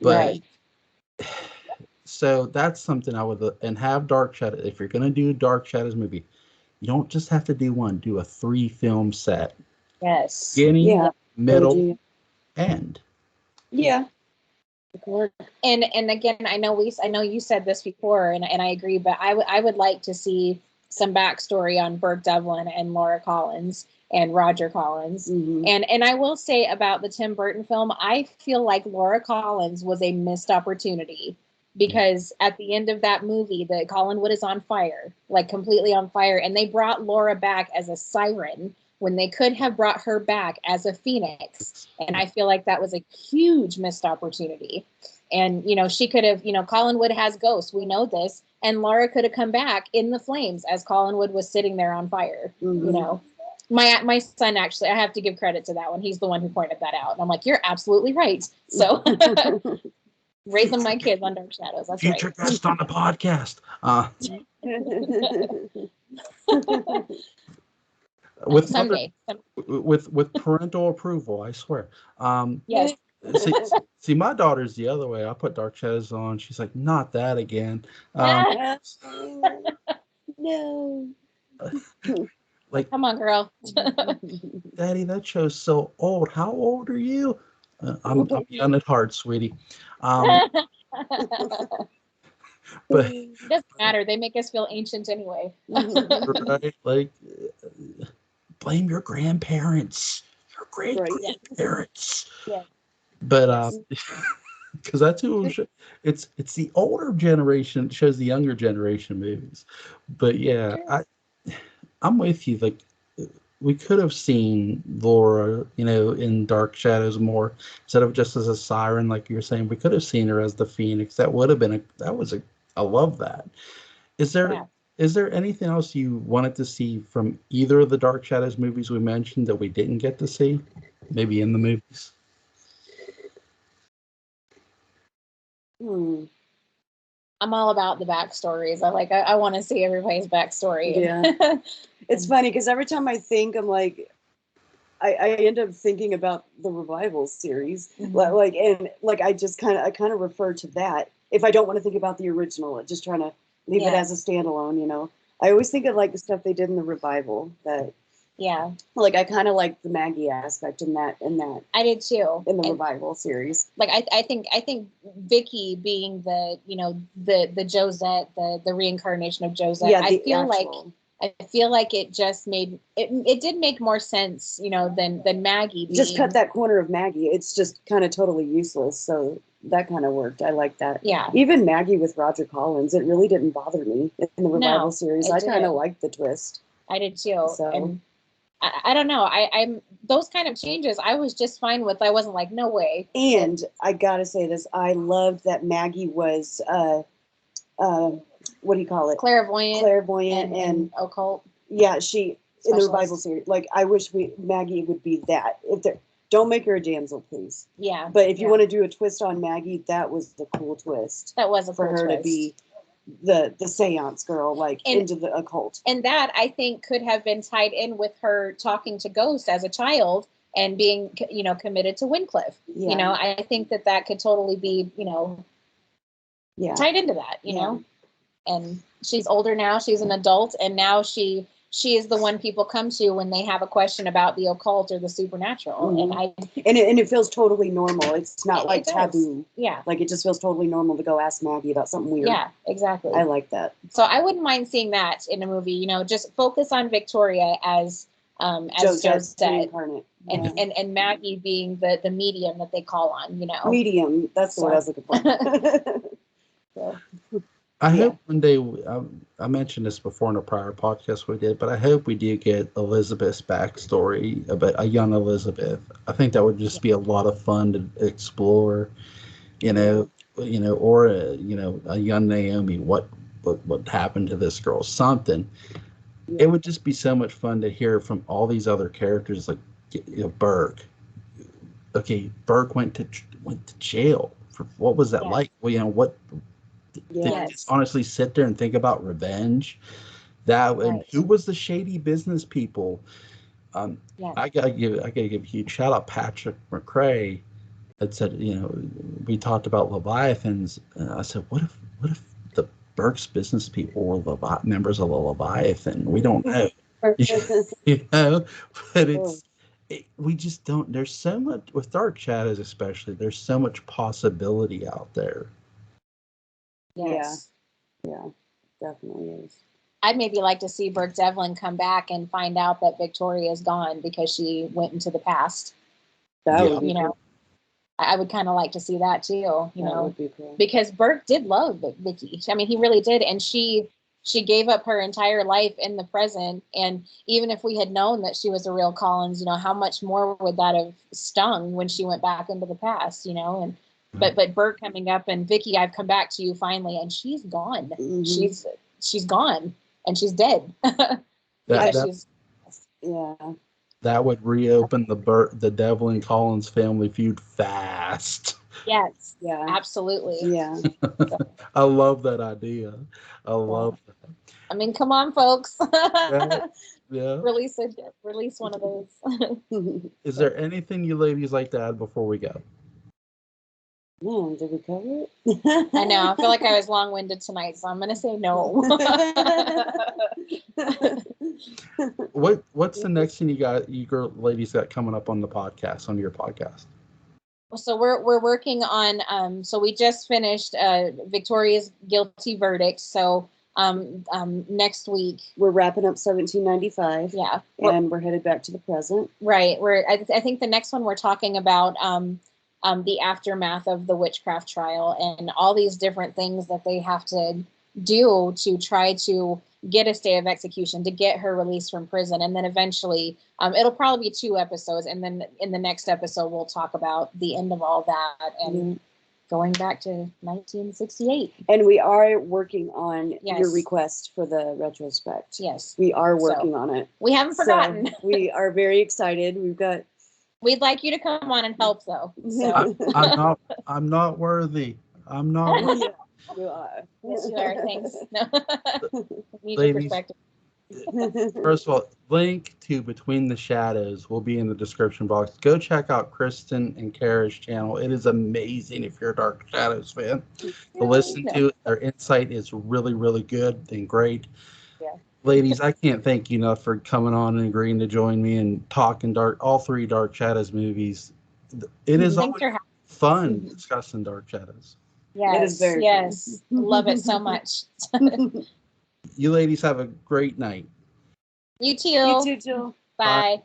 But so that's something I would, and have Dark Shadow. If you're going to do a Dark Shadows movie, you don't just have to do one. Do a 3-film set. Yes. Beginning, middle, end. Yeah. And again, I know you said this before, and I agree, but I would like to see some backstory on Burke Devlin and Laura Collins and Roger Collins. And I will say about the Tim Burton film, I feel like Laura Collins was a missed opportunity, because at the end of that movie, the Collinwood is on fire, like completely on fire, and they brought Laura back as a siren when they could have brought her back as a phoenix. And I feel like that was a huge missed opportunity. And, she could have, Collinwood has ghosts. We know this. And Laura could have come back in the flames as Collinwood was sitting there on fire. My son, actually, I have to give credit to that one. He's the one who pointed that out. And I'm like, you're absolutely right. So raising my kids on Dark Shadows. That's future guest on the podcast. With someday. With parental approval, I swear. Yes. See, my daughter's the other way. I put Dark Shadows on. She's like, not that again. No. Like, come on, girl. Daddy, that show's so old. How old are you? I'm young at heart, sweetie. But it doesn't matter. They make us feel ancient anyway. Right? Like, blame your grandparents, your great grandparents. Yeah. But because that's who it's the older generation shows the younger generation movies. But yeah, I'm with you. Like, we could have seen Laura, in Dark Shadows more, instead of just as a siren, like you're saying. We could have seen her as the Phoenix. That would have been I love that. Is there anything else you wanted to see from either of the Dark Shadows movies we mentioned that we didn't get to see? Maybe in the movies? I'm all about the backstories. I want to see everybody's backstory. Yeah. It's funny because every time I think, I'm like, I end up thinking about the Revival series. I just kind of refer to that. If I don't want to think about the original, just trying to leave it as a standalone, I always think of like the stuff they did in the Revival that, like, I kind of like the Maggie aspect in that. I did too. In the Revival series. Like, I think Vicky being the Josette, the reincarnation of Josette. Yeah, I feel like it just made it did make more sense, than Maggie. Just cut that corner of Maggie. It's just kind of totally useless. So that kind of worked. I like that. Yeah. Even Maggie with Roger Collins, it really didn't bother me in the Revival series. I kind of liked the twist. I did too. So. And I don't know. I'm those kind of changes I was just fine with. I wasn't like, no way. And I gotta say this, I loved that Maggie was what do you call it? Clairvoyant and occult. Yeah, she in the Revival series. Like, I wish Maggie would be that. Don't make her a damsel, please. Yeah. But if you want to do a twist on Maggie, that was the cool twist. That was a for cool her twist. to be the seance girl, like into the occult. And that, I think, could have been tied in with her talking to ghosts as a child and being, committed to Wycliffe. Yeah. I think that could totally be, tied into that, you know. And she's older now, she's an adult, and now she is the one people come to when they have a question about the occult or the supernatural. Mm-hmm. And it feels totally normal. It's not like taboo. Yeah. Like it just feels totally normal to go ask Maggie about something weird. Yeah, exactly. I like that. So I wouldn't mind seeing that in a movie, just focus on Victoria as Joe said. And Maggie being the medium that they call on, Medium, that's the word I was looking for. I hope one day, I mentioned this before in a prior podcast we did, but I hope we do get Elizabeth's backstory about a young Elizabeth. I think that would just be a lot of fun to explore, or a young Naomi. What happened to this girl? Something. It would just be so much fun to hear from all these other characters, like Burke. Okay, Burke went to jail for what was that like? Well, what. Yes. Just honestly sit there and think about revenge. And who was the shady business people? I gotta give a huge shout out Patrick McRae that said, we talked about Leviathans, and I said, what if the Burke's business people were members of the Leviathan? We don't know. But we just don't. There's so much with Dark Shadows, especially. There's so much possibility out there. Yes. Yeah, definitely is. I'd maybe like to see Burke Devlin come back and find out that Victoria is gone because she went into the past. That would be cool. I would kind of like to see that too, that would be cool. Because Burke did love Vicky. I mean, he really did. And she gave up her entire life in the present. And even if we had known that she was a real Collins, how much more would that have stung when she went back into the past, and But Burke coming up and Vicky, I've come back to you finally, and she's gone. Mm-hmm. She's gone, and she's dead. That would reopen the Devlin Collins family feud fast. Yes. Yeah. Absolutely. Yeah. I love that idea. I love that. I mean, come on, folks. Yeah. Release one of those. Is there anything you ladies like to add before we go? No, did we cover it? I know. I feel like I was long-winded tonight, so I'm going to say no. What's the next thing you ladies got coming up on the podcast, on your podcast? So we're working on. So we just finished Victoria's guilty verdict. So next week we're wrapping up 1795. Yeah, and we're headed back to the present. Right. I think the next one we're talking about. The aftermath of the witchcraft trial and all these different things that they have to do to try to get a stay of execution, to get her released from prison. And then eventually it'll probably be 2 episodes. And then in the next episode, we'll talk about the end of all that and going back to 1968. And we are working on your request for the retrospect. Yes. We are working on it. We haven't forgotten. We are very excited. We'd like you to come on and help, though. So. I'm not worthy. I'm not worthy. You are. Yes, you are. Thanks. No. Need your Ladies, perspective. First of all, link to Between the Shadows will be in the description box. Go check out Christen and Cara's channel. It is amazing if you're a Dark Shadows fan. To listen to it, their insight is really, really good and great. Yeah. Ladies, I can't thank you enough for coming on and agreeing to join me and talking all 3 Dark Shadows movies. It is always fun discussing Dark Shadows. Yes, it is very fun. Love it so much. You ladies have a great night. You too. You too, Jill. Bye.